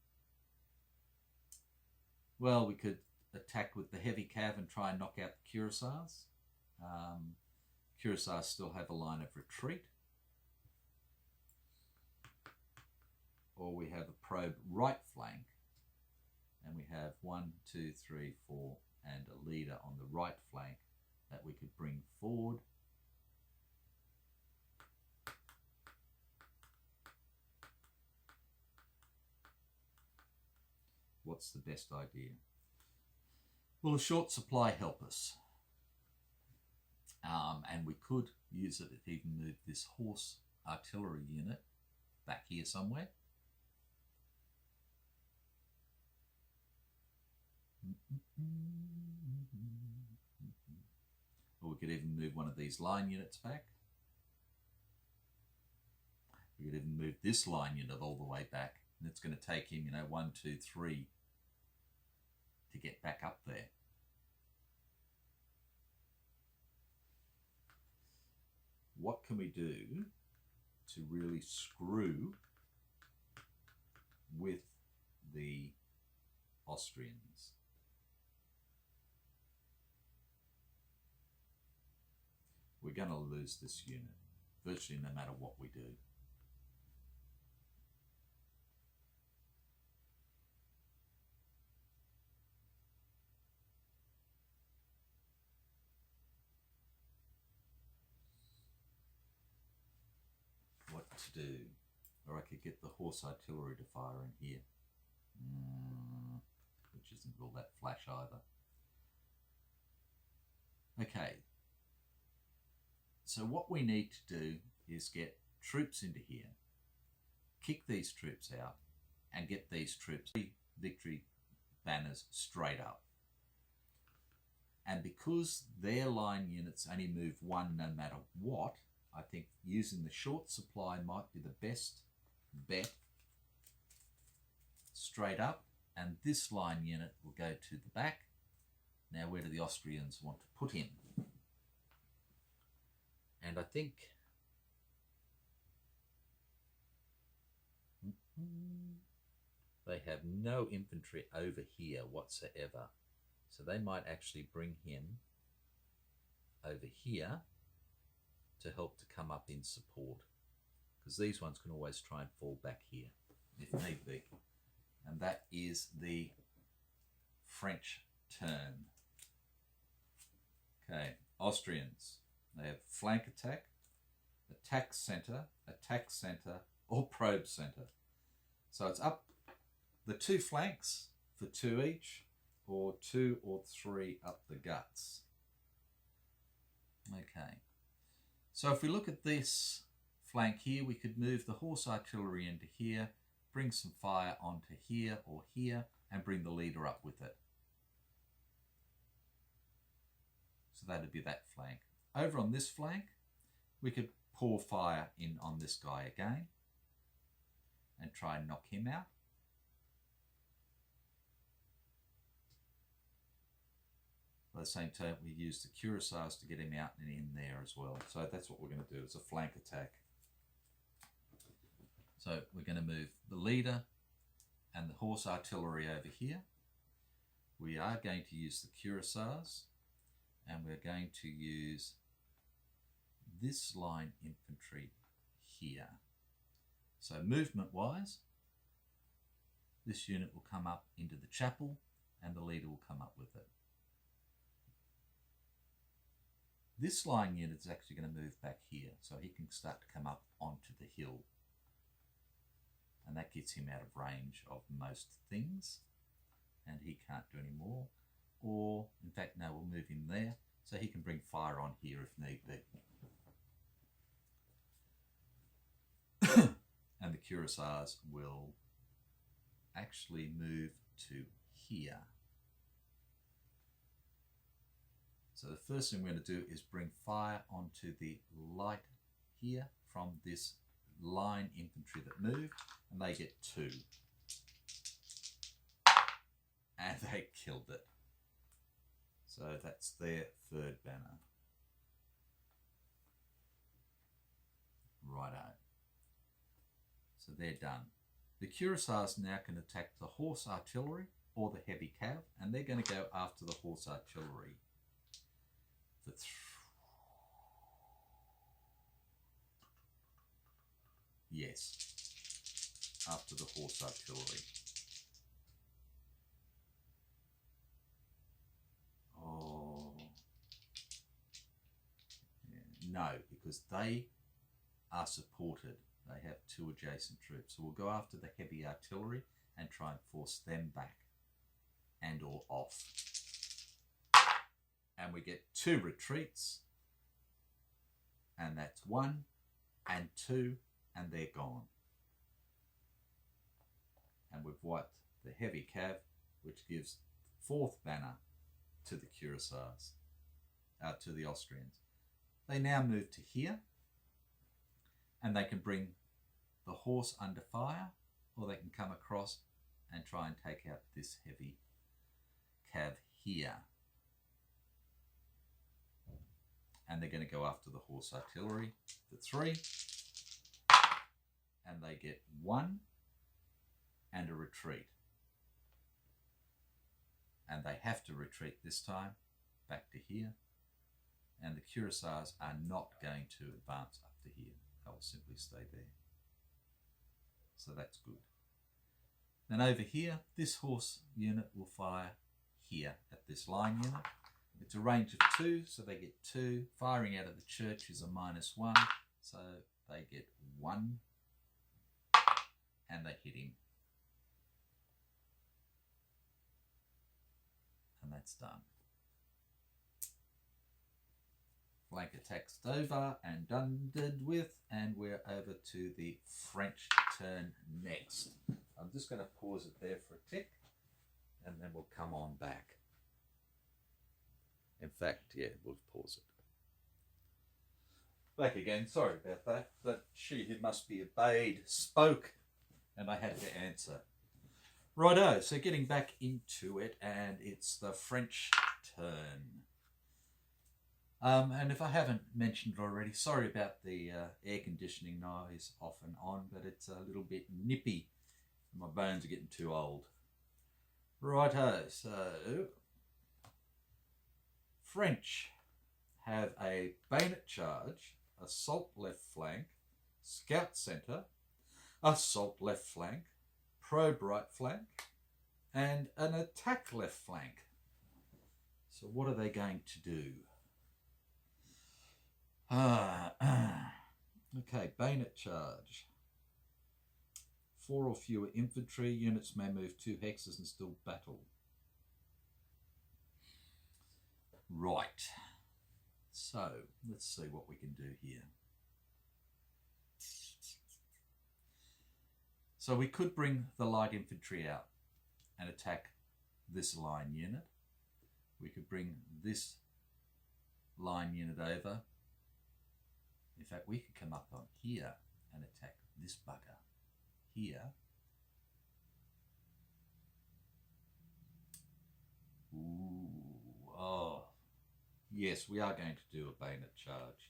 Well, we could attack with the heavy cav and try and knock out the cuirassiers. Cuirassiers still have a line of retreat. Or we have a probe right flank, and we have 1, 2, 3, 4, and a leader on the right flank that we could bring forward. What's the best idea? Will a short supply help us? And we could use it to even move this horse artillery unit back here somewhere. Or we could even move one of these line units back. We could even move this line unit all the way back, and it's going to take him, 1, 2, 3 to get back up there. What can we do to really screw with the Austrians? We're going to lose this unit, virtually no matter what we do. What to do? Or I could get the horse artillery to fire in here, which isn't all that flash either. Okay. So what we need to do is get troops into here, kick these troops out, and get these troops victory banners straight up. And because their line units only move one no matter what, I think using the short supply might be the best bet. Straight up, and this line unit will go to the back. Now where do the Austrians want to put him? And I think they have no infantry over here whatsoever. So they might actually bring him over here to help to come up in support. Because these ones can always try and fall back here if need be. And that is the French turn. Okay, Austrians. They have flank attack, attack centre, or probe centre. So it's up the two flanks for 2 each, or 2 or 3 up the guts. Okay. So if we look at this flank here, we could move the horse artillery into here, bring some fire onto here or here, and bring the leader up with it. So that'd be that flank. Over on this flank, we could pour fire in on this guy again and try and knock him out. By the same time, we use the cuirassiers to get him out and in there as well. So that's what we're going to do, is a flank attack. So we're going to move the leader and the horse artillery over here. We are going to use the cuirassiers, and we're going to use this line infantry here. So movement wise, this unit will come up into the chapel and the leader will come up with it. This line unit is actually going to move back here, so he can start to come up onto the hill. And that gets him out of range of most things, and he can't do any more. Or, in fact, no, we'll move him there, so he can bring fire on here if need be. And the cuirassiers will actually move to here. So the first thing we're going to do is bring fire onto the light here from this line infantry that moved, and they get 2. And they killed it. So that's their 3rd banner. Righto. So they're done. The cuirassiers now can attack the horse artillery or the heavy cav, and they're going to go after the horse artillery. Yes, after the horse artillery. No, because they are supported. They have two adjacent troops. So we'll go after the heavy artillery and try and force them back and or off. And we get 2 retreats. And that's 1 and 2, and they're gone. And we've wiped the heavy cav, which gives 4th banner to the cuirassiers, to the Austrians. They now move to here, and they can bring the horse under fire, or they can come across and try and take out this heavy cav here. And they're going to go after the horse artillery for 3, and they get 1 and a retreat. And they have to retreat this time back to here, and the cuirassiers are not going to advance up to here. They'll simply stay there. So that's good. Then over here, this horse unit will fire here at this line unit. It's a range of 2, so they get 2. Firing out of the church is a -1, so they get 1, and they hit him. And that's done. Flank attack's over and done with, and we're over to the French turn next. I'm just going to pause it there for a tick, and then we'll come on back. In fact, yeah, we'll pause it. Back again, sorry about that, but she who must be obeyed spoke, and I had to answer. Righto, so getting back into it, and it's the French turn. And if I haven't mentioned it already, sorry about the air conditioning noise off and on, but it's a little bit nippy. My bones are getting too old. Righto, so French have a Beignet Charge, assault left flank, scout centre, assault left flank, probe right flank, and an attack left flank. So what are they going to do? Okay, Beignet Charge. 4 or fewer infantry units may move 2 hexes and still battle. Right. So, let's see what we can do here. So we could bring the light infantry out and attack this line unit. We could bring this line unit over. In fact, we could come up on here and attack this bugger here. Ooh, oh. Yes, we are going to do a Beignet Charge.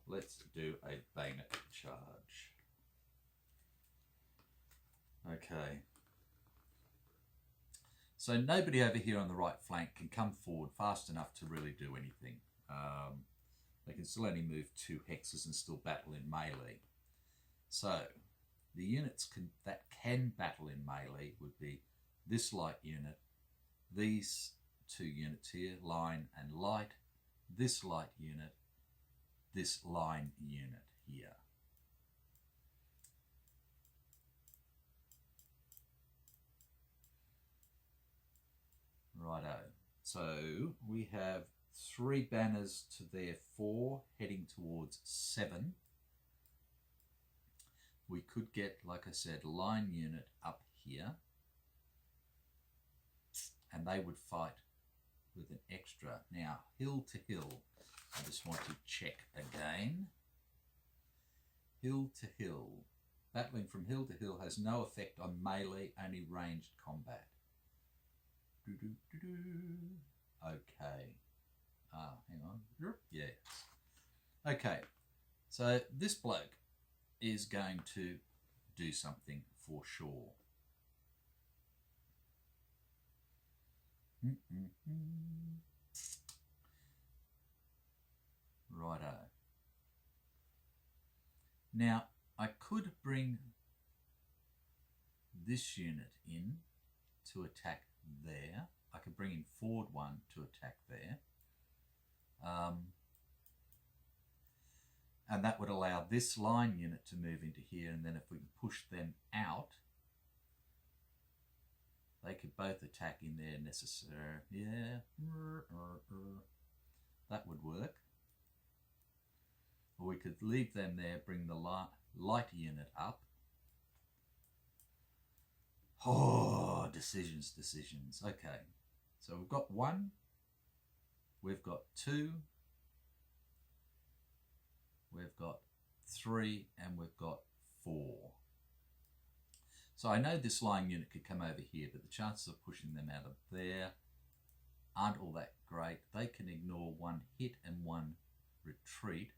Let's do a Beignet Charge. Okay. So nobody over here on the right flank can come forward fast enough to really do anything. They can still only move 2 hexes and still battle in melee. So the units that can battle in melee would be this light unit, these 2 units here, line and light, this light unit, this line unit here. Righto. So we have 3 banners to their 4, heading towards 7. We could get, like I said, line unit up here, and they would fight with an extra. Now, hill to hill, I just want to check again. Hill to hill. Battling from hill to hill has no effect on melee, only ranged combat. Okay. Hang on. Yes. Okay. So this bloke is going to do something for sure. Righto. Now, I could bring this unit in to attack there. I could bring in forward 1 to attack there. And that would allow this line unit to move into here, and then if we can push them out, they could both attack in there necessary. Yeah, that would work. Or we could leave them there, bring the light unit up. Oh, decisions. Okay, so we've got 1, we've got 2, we've got 3, and we've got 4. So I know this line unit could come over here, but the chances of pushing them out of there aren't all that great. They can ignore 1 hit and 1 retreat.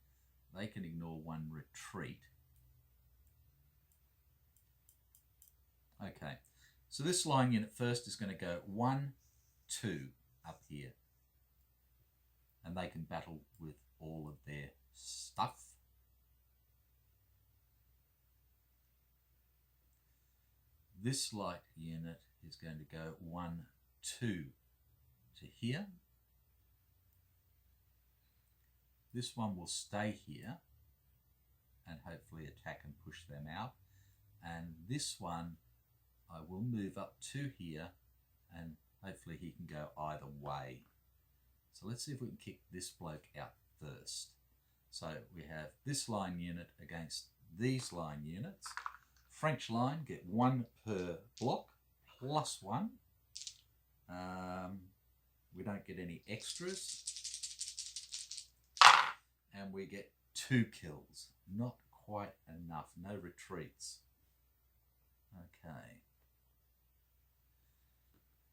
They can ignore 1 retreat. Okay, so this line unit first is going to go 1, 2 up here. And they can battle with all of their stuff. This light unit is going to go 1, 2 to here. This one will stay here and hopefully attack and push them out. And this one I will move up to here and hopefully he can go either way. So let's see if we can kick this bloke out first. So we have this line unit against these line units. French line get 1 per block plus 1. We don't get any extras. And we get 2 kills. Not quite enough. No retreats. Okay.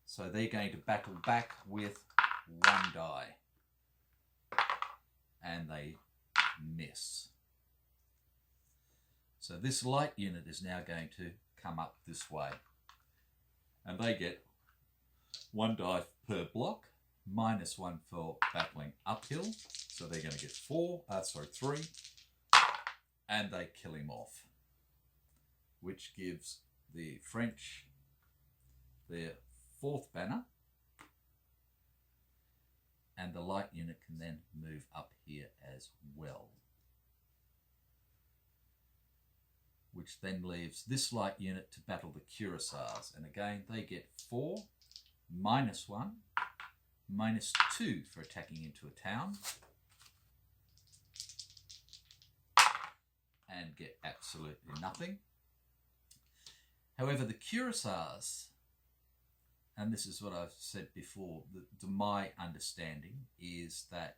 So they're going to battle back with 1 die. And they miss. So this light unit is now going to come up this way. And they get 1 die per block, minus 1 for battling uphill. So they're going to get 3. And they kill him off. Which gives the French their 4th banner. And the light unit can then move up here as well. Which then leaves this light unit to battle the cuirassiers. And again, they get 4, minus 1, minus 2 for attacking into a town. And get absolutely nothing. However, the cuirassiers, and this is what I've said before, to my understanding, is that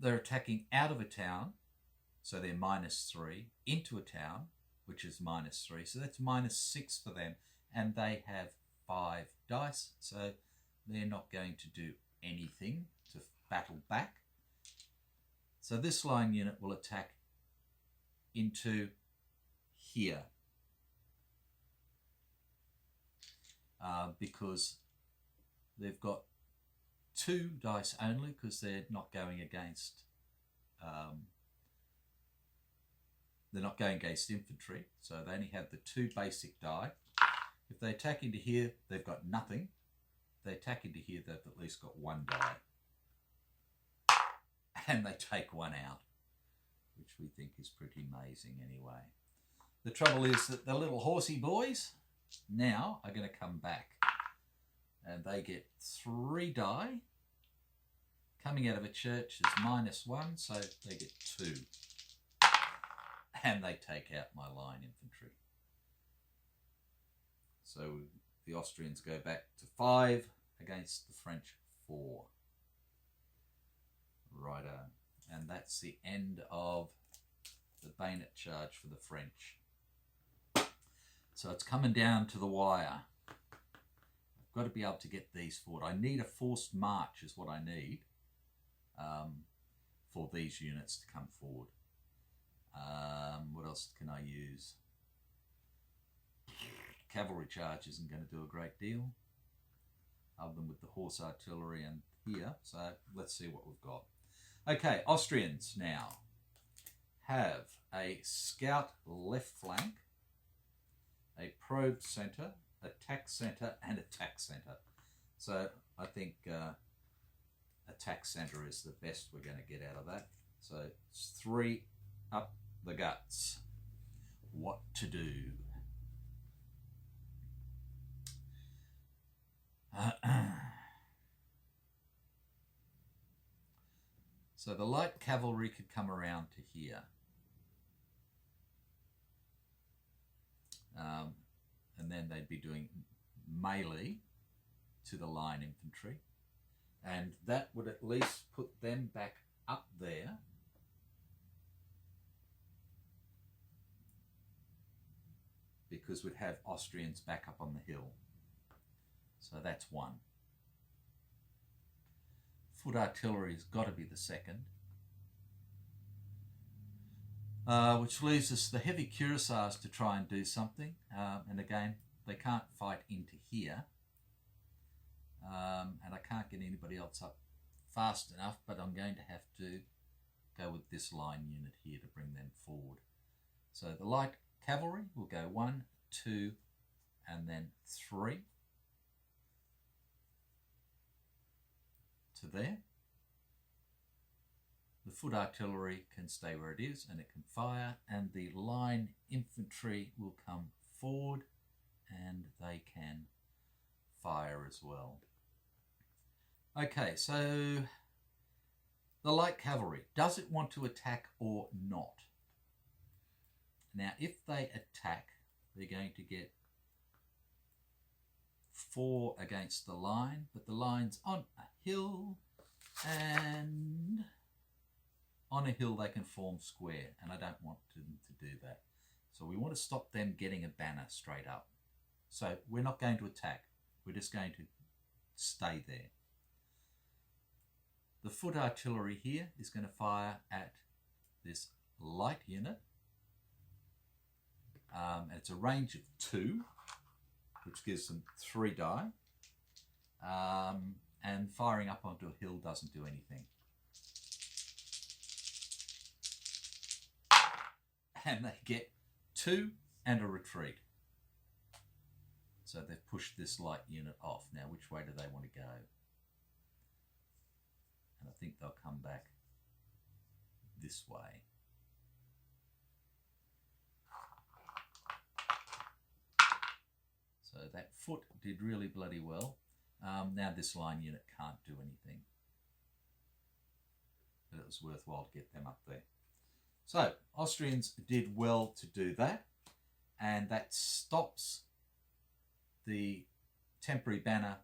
they're attacking out of a town, so they're minus 3, into a town, which is minus 3, so that's minus 6 for them, and they have 5 dice, so they're not going to do anything to battle back. So this line unit will attack into here because they've got 2 dice only because they're not going against infantry, so they only have the 2 basic die. If they attack into here, they've got nothing. If they attack into here, they've at least got 1 die. And they take 1 out, which we think is pretty amazing anyway. The trouble is that the little horsey boys now are going to come back. And they get 3 die. Coming out of a church is minus 1, so they get 2. And they take out my line infantry. So the Austrians go back to 5 against the French 4. Righto. And that's the end of the Beignet Charge for the French. So it's coming down to the wire. I've got to be able to get these forward. I need a forced march is what I need for these units to come forward. What else can I use? Cavalry Charge isn't going to do a great deal other than with the horse artillery and here. So let's see what we've got. Okay, Austrians now have a scout left flank, a probe centre, attack centre and attack centre. So I think attack centre is the best we're going to get out of that. So it's 3 up the guts. What to do? So the light cavalry could come around to here. And then they'd be doing melee to the line infantry. And that would at least put them back up there. Because we'd have Austrians back up on the hill. So that's 1. Foot artillery has got to be the second. Which leaves us the heavy cuirassiers to try and do something. And again, they can't fight into here. And I can't get anybody else up fast enough, but I'm going to have to go with this line unit here to bring them forward. So the light cavalry will go 1, 2, and then 3 to there. The foot artillery can stay where it is and it can fire, and the line infantry will come forward and they can fire as well. Okay, so the light cavalry, does it want to attack or not? Now, if they attack, they're going to get 4 against the line, but the line's on a hill, and on a hill they can form square, and I don't want them to do that. So we want to stop them getting a banner straight up. So we're not going to attack, we're just going to stay there. The foot artillery here is going to fire at this light unit. And it's a range of 2, which gives them 3 die. And firing up onto a hill doesn't do anything. And they get 2 and a retreat. So they've pushed this light unit off. Now, which way do they want to go? And I think they'll come back this way. So that foot did really bloody well. Now this line unit can't do anything. But it was worthwhile to get them up there. So Austrians did well to do that. And that stops the temporary banner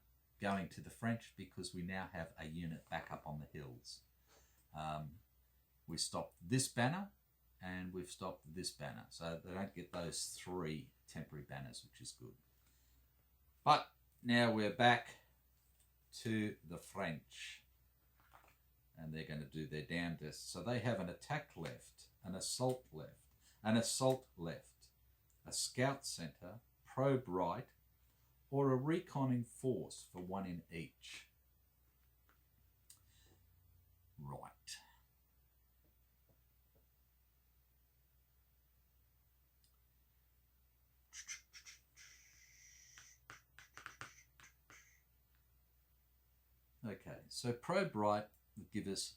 going to the French, because we now have a unit back up on the hills. We stopped this banner and we've stopped this banner. So they don't get those 3 temporary banners, which is good. But now we're back to the French, and they're going to do their damnedest. So they have an attack left, an assault left, an assault left, a scout centre, probe right, or a reconning force for 1 in each. Right. Okay, so probe right would give us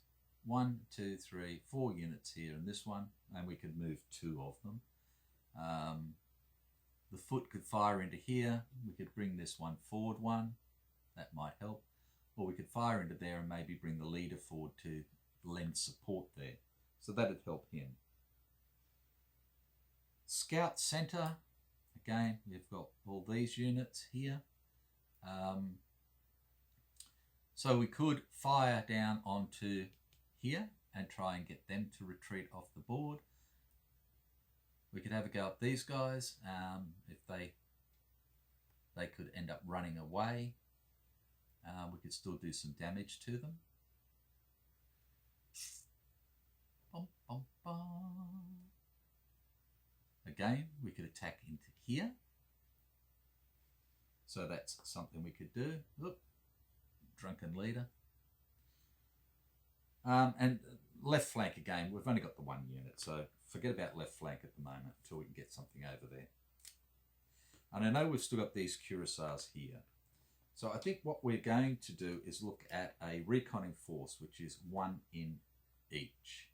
1, 2, 3, 4 units here in this one, and we could move 2 of them. The foot could fire into here. We could bring this one forward 1. That might help. Or we could fire into there and maybe bring the leader forward to lend support there. So that would help him. Scout centre. Again, we've got all these units here. So we could fire down onto here and try and get them to retreat off the board. We could have a go at these guys. If they could end up running away, we could still do some damage to them. Bum, bum, bum. Again, we could attack into here. So that's something we could do. Look, drunken leader. And left flank again, we've only got the 1 unit, so forget about left flank at the moment until we can get something over there. And I know we've still got these cuirassiers here. So I think what we're going to do is look at a reconning force, which is 1 in each.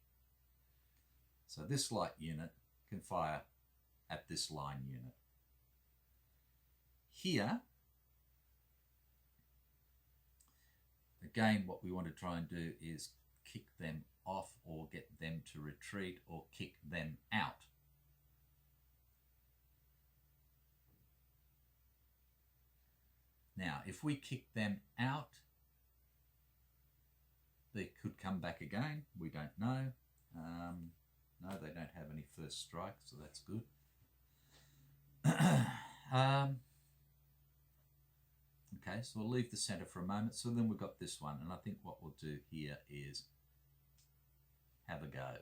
So this light unit can fire at this line unit. Here, again, what we want to try and do is kick them off or get them to retreat or kick them out. Now, if we kick them out, they could come back again. We don't know. No, they don't have any first strike, so that's good. Okay, so we'll leave the centre for a moment. So then we've got this one, and I think what we'll do here is have a go.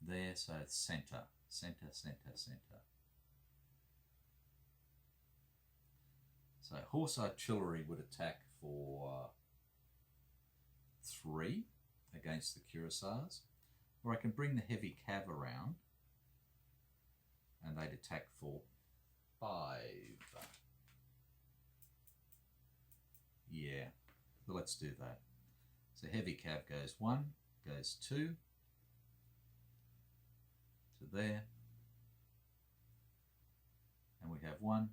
There, so it's centre, centre, centre, centre. So horse artillery would attack for 3 against the cuirassiers, or I can bring the heavy cav around and they'd attack for 5. Yeah, well, let's do that. So heavy cav goes 1, goes 2 to there, and we have 1,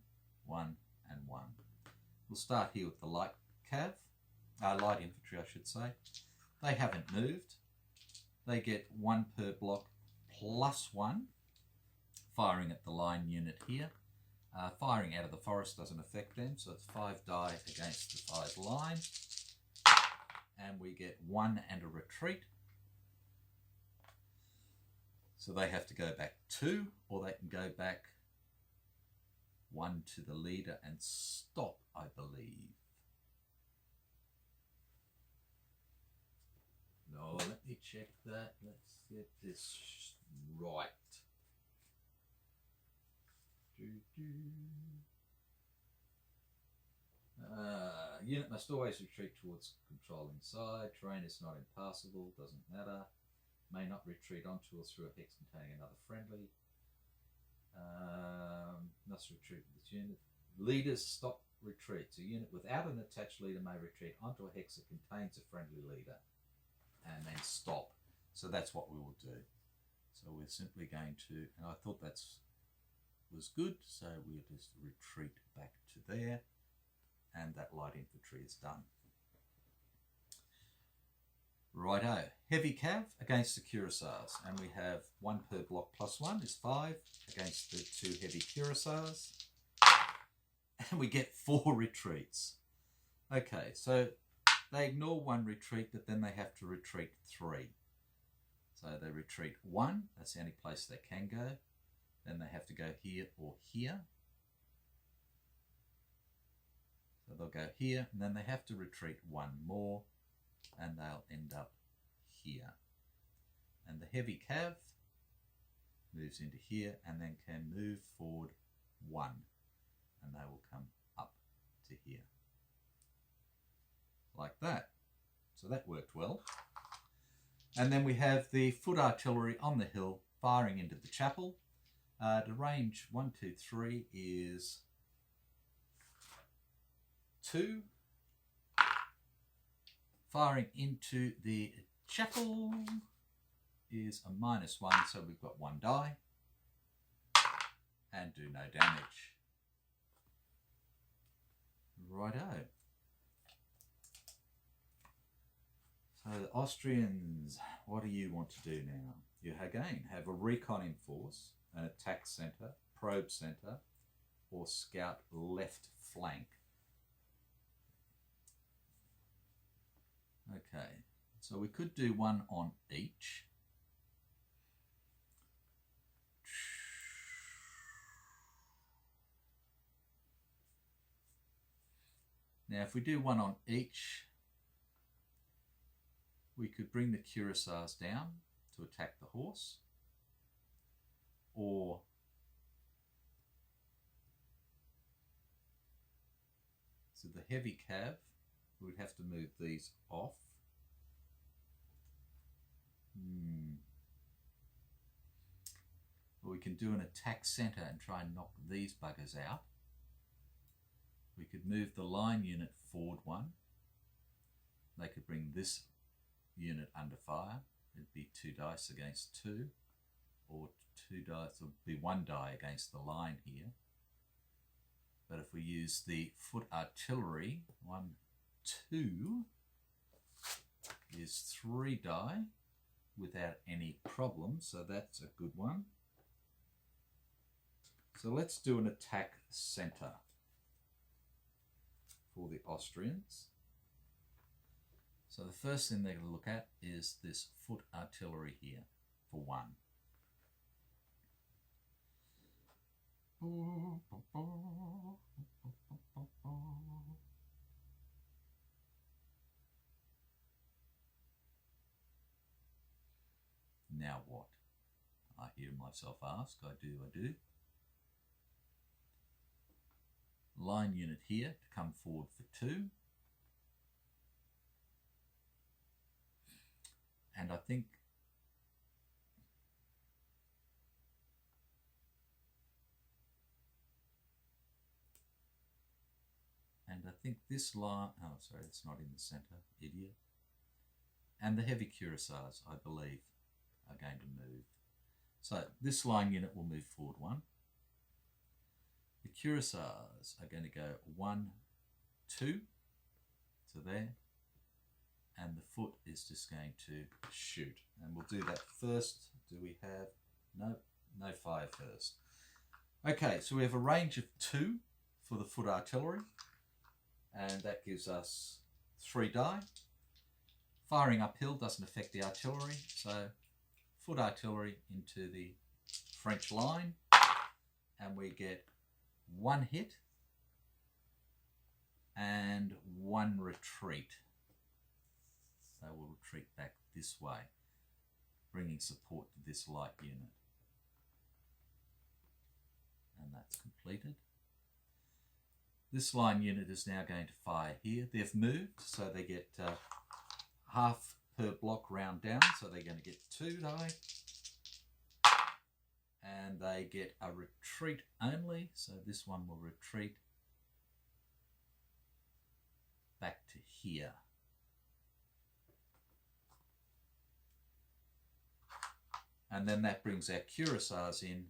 1, and 1. We'll start here with the light cav, light infantry, I should say. They haven't moved. They get 1 per block plus 1, firing at the line unit here. Firing out of the forest doesn't affect them, so it's 5 die against the 5 line. And we get 1 and a retreat. So they have to go back 2, or they can go back 1 to the leader and stop, I believe. No, let me check that. Let's get this right. Unit must always retreat towards controlling side. Terrain is not impassable, doesn't matter. May not retreat onto or through a hex containing another friendly. Must retreat with this unit. Leaders stop retreats. A unit without an attached leader may retreat onto a hex that contains a friendly leader and then stop. So that's what we will do. So we're simply going to, and I thought that was good, so we'll just retreat back to there, and that light infantry is done. Righto, heavy cav against the cuirassiers, and we have 1 per block plus 1 is 5 against the 2 heavy cuirassiers, and we get 4 retreats. Okay, so they ignore 1 retreat, but then they have to retreat 3. So they retreat 1, that's the only place they can go. Then they have to go here or here. So they'll go here, and then they have to retreat 1 more, and they'll end up here. And the heavy cav moves into here, and then can move forward 1, and they will come up to here. Like that. So that worked well. And then we have the foot artillery on the hill firing into the chapel. The range 1, 2, 3 is 2. Firing into the chapel is a -1, so we've got 1 die. And do no damage. Righto. So the Austrians, what do you want to do now? You again have a reconning force, an attack centre, probe centre, or scout left flank. Okay, so we could do 1 on each. Now if we do 1 on each, we could bring the cuirassiers down to attack the horse, or so the heavy cav, we'd have to move these off. Or we can do an attack centre and try and knock these buggers out. could move the line unit forward one. They could bring this unit under fire. It'd be 2 dice against 2, or 2 dice, it would be 1 die against the line here. But if we use the foot artillery, 1, 2 is 3 die without any problem, so that's a good one. So let's do an attack centre for the Austrians. So the first thing they're going to look at is this foot artillery here for 1. Now what? I hear myself ask. I do. Line unit here to come forward for 2. And I think this line, oh sorry, it's not in the centre, idiot. And the heavy cuirassiers, I believe, are going to move. So this line unit will move forward 1. The cuirassiers are going to go 1, 2 to there. And the foot is just going to shoot. And we'll do that first. Do we have? No fire first. Okay, so we have a range of 2 for the foot artillery. And that gives us 3 die. Firing uphill doesn't affect the artillery. So foot artillery into the French line. And we get 1 hit and 1 retreat. They will retreat back this way, bringing support to this light unit. And that's completed. This line unit is now going to fire here. They've moved, so they get half per block round down, so they're going to get 2 die. And they get a retreat only, so this one will retreat back to here. And then that brings our cuirassiers in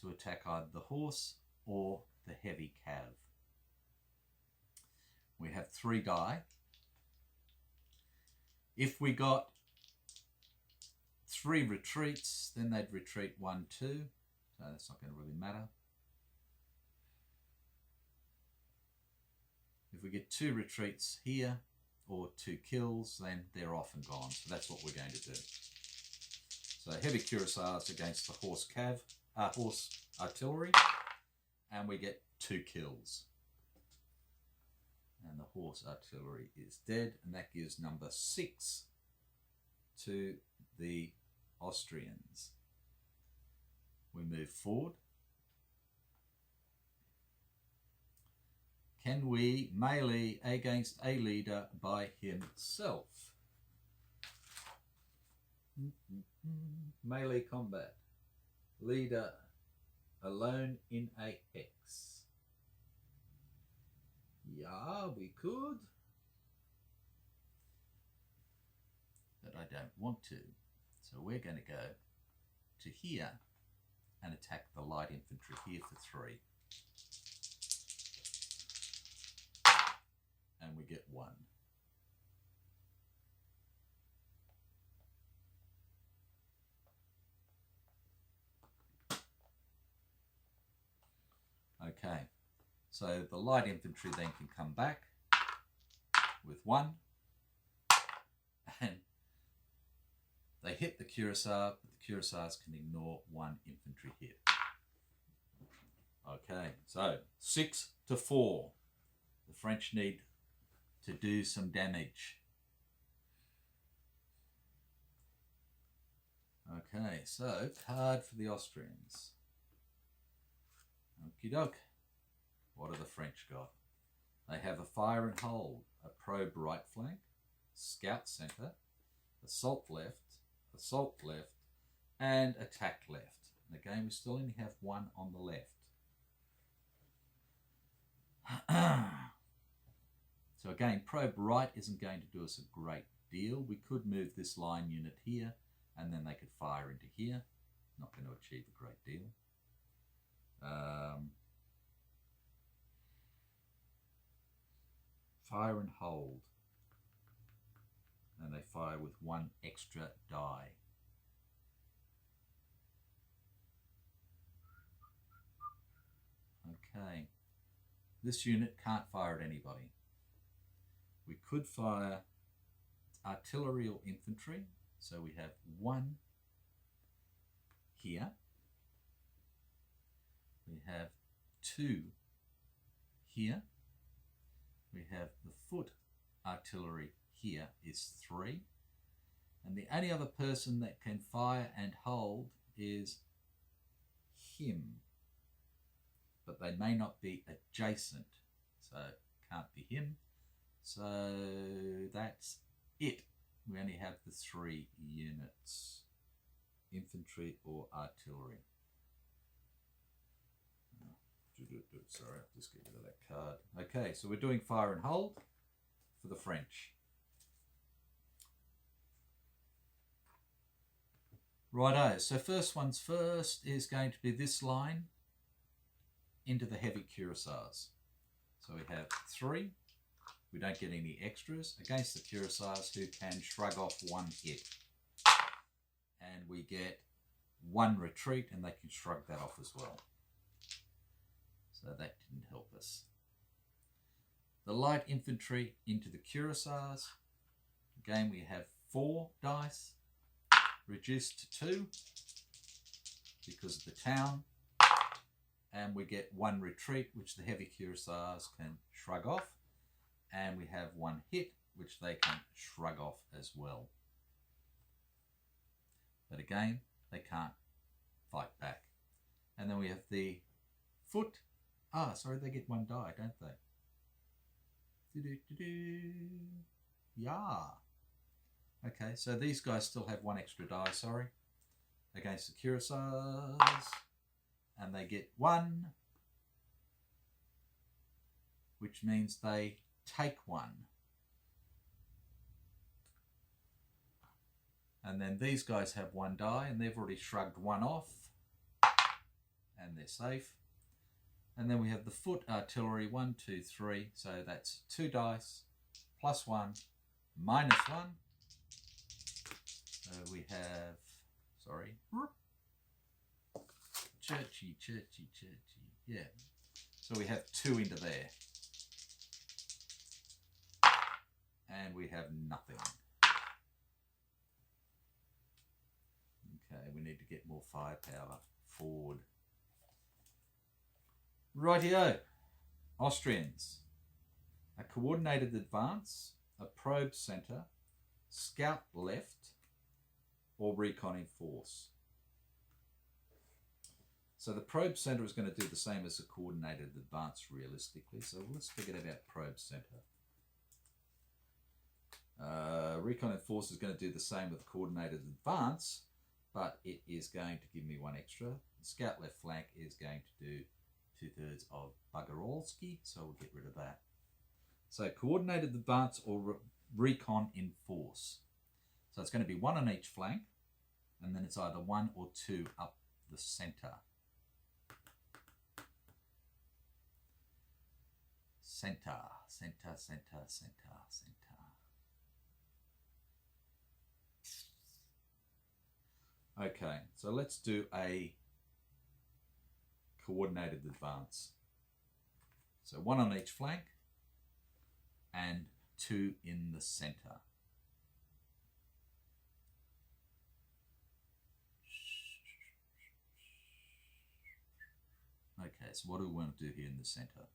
to attack either the horse or the heavy cav. We have 3 die. If we got 3 retreats, then they'd retreat 1, 2. So that's not going to really matter. If we get 2 retreats here or 2 kills, then they're off and gone. So that's what we're going to do. So heavy cuirassiers against the horse artillery, and we get 2 kills. And the horse artillery is dead, and that gives number 6 to the Austrians. We move forward. Can we melee against a leader by himself? Melee combat. Leader alone in a hex. Yeah, we could. But I don't want to. So we're going to go to here and attack the light infantry here for 3. And we get 1. Okay, so the light infantry then can come back with 1, and they hit the cuirassier, but the cuirassiers can ignore 1 infantry hit. Okay, so 6 to 4. The French need to do some damage. Okay, so card for the Austrians. Okie doke. What do the French got? They have a fire and hold, a probe right flank, scout centre, assault left, and attack left. And again, we still only have 1 on the left. So again, probe right isn't going to do us a great deal. We could move this line unit here, and then they could fire into here. Not going to achieve a great deal. Fire and hold. And they fire with one extra die. Okay. This unit can't fire at anybody. We could fire artillery or infantry. So we have one here. We have two here. We have the foot artillery here is 3. And the only other person that can fire and hold is him. But they may not be adjacent. So it can't be him. So that's it. We only have the 3 units. Infantry or artillery. Sorry, I'll just get rid of that card. Okay, so we're doing fire and hold for the French. Righto, so first one's first is going to be this line into the heavy cuirassiers. So we have 3. We don't get any extras against the cuirassiers who can shrug off 1 hit. And we get 1 retreat and they can shrug that off as well. So that didn't help us. The light infantry into the cuirassiers. Again, we have 4 dice, reduced to 2 because of the town. And we get 1 retreat, which the heavy cuirassiers can shrug off. And we have 1 hit, which they can shrug off as well. But again, they can't fight back. And then we have the foot. Ah, sorry, they get 1 die, don't they? Yeah. Okay, so these guys still have 1 extra die, sorry, against the cuirassiers. And they get 1, which means they take 1. And then these guys have 1 die, and they've already shrugged 1 off, and they're safe. And then we have the foot artillery, 1, 2, 3. So that's 2 dice, plus 1, minus 1. So we have, sorry, churchy. Yeah. So we have 2 into there. And we have nothing. Okay, we need to get more firepower forward. Rightio, Austrians. A coordinated advance, a probe centre, scout left, or recon in force. So the probe centre is going to do the same as the coordinated advance realistically. So let's forget about probe centre. Recon in force is going to do the same with coordinated advance, but it is going to give me 1 extra. The scout left flank is going to do 2/3 of Buggerolski, so we'll get rid of that. So coordinated advance or recon in force. So it's going to be 1 on each flank, and then it's either 1 or 2 up the centre. Centre. Okay, so let's do a coordinated advance. So 1 on each flank and 2 in the centre. Okay, so what do we want to do here in the centre?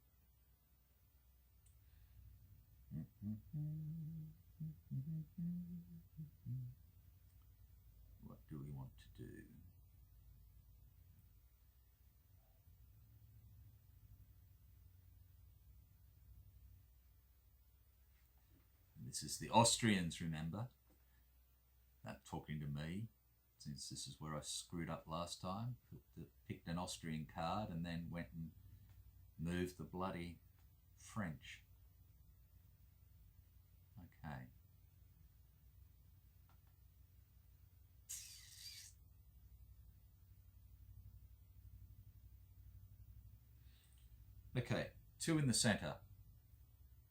What do we want to do? This is the Austrians, remember? Not talking to me, since this is where I screwed up last time. Picked an Austrian card and then went and moved the bloody French. Okay, 2 in the centre.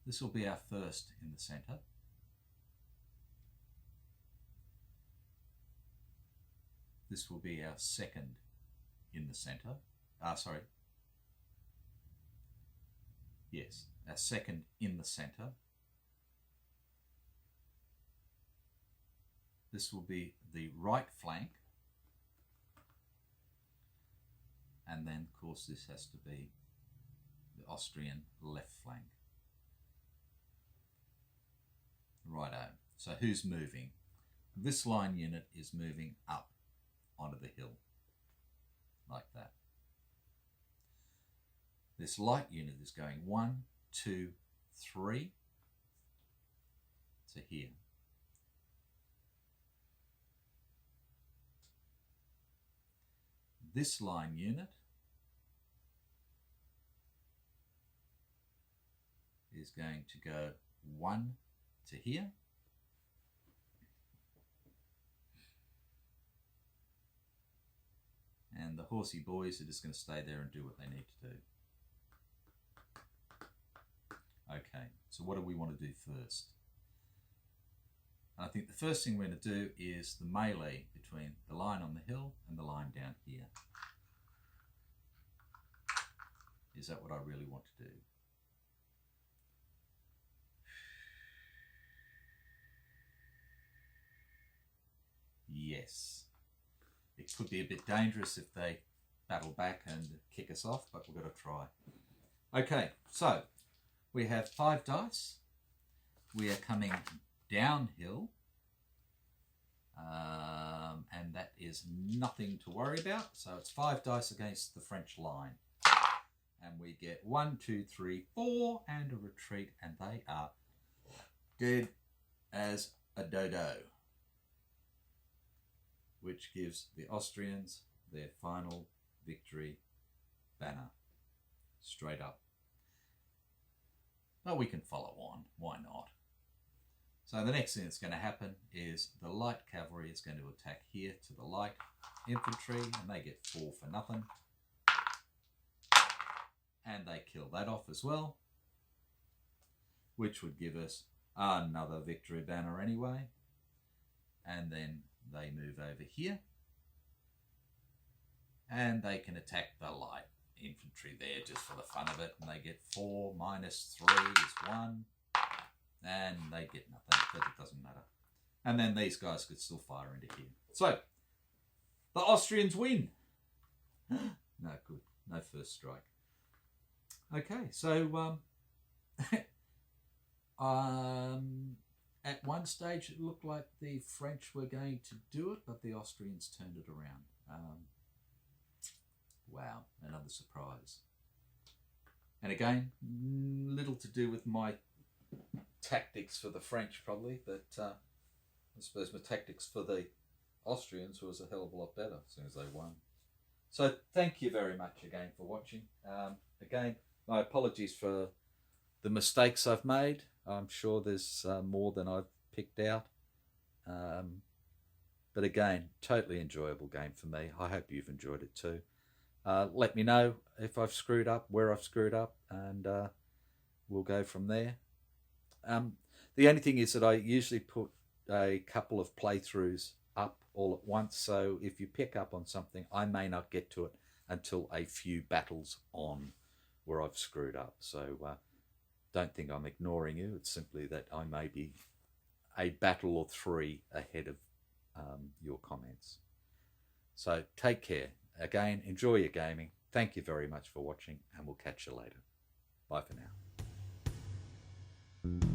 This will be our first in the centre. This will be our second in the centre. Yes, our second in the centre. This will be the right flank. And then, of course, this has to be the Austrian left flank. Righto. So who's moving? This line unit is moving up onto the hill, like that. This light unit is going 1, 2, 3 to here. This line unit is going to go 1 to here. And the horsey boys are just going to stay there and do what they need to do. Okay, so what do we want to do first? I think the first thing we're going to do is the melee between the line on the hill and the line down here. Is that what I really want to do? Yes. It could be a bit dangerous if they battle back and kick us off, but we've got to try. Okay, so we have 5 dice. We are coming downhill, and that is nothing to worry about. So it's 5 dice against the French line. And we get 1, 2, 3, 4, and a retreat, and they are dead as a dodo, which gives the Austrians their final victory banner, straight up. But we can follow on, why not? So the next thing that's going to happen is the light cavalry is going to attack here to the light infantry, and they get 4 for nothing. And they kill that off as well, which would give us another victory banner anyway. And then they move over here, and they can attack the light infantry there just for the fun of it, and they get 4 minus 3 is 1, and they get nothing, but it doesn't matter. And then these guys could still fire into here. So the Austrians win. No good, no first strike. Okay, so at one stage it looked like the French were going to do it, but the Austrians turned it around. Wow, another surprise. And again, little to do with my tactics for the French probably, but I suppose my tactics for the Austrians was a hell of a lot better as soon as they won. So thank you very much again for watching. Again, my apologies for the mistakes I've made. I'm sure there's more than I've picked out. But again, totally enjoyable game for me. I hope you've enjoyed it too. Let me know if I've screwed up, where I've screwed up, and we'll go from there. The only thing is that I usually put a couple of playthroughs up all at once, so if you pick up on something, I may not get to it until a few battles on where I've screwed up. So don't think I'm ignoring you. It's simply that I may be a battle or 3 ahead of your comments. So take care. Again, enjoy your gaming. Thank you very much for watching, and we'll catch you later. Bye for now.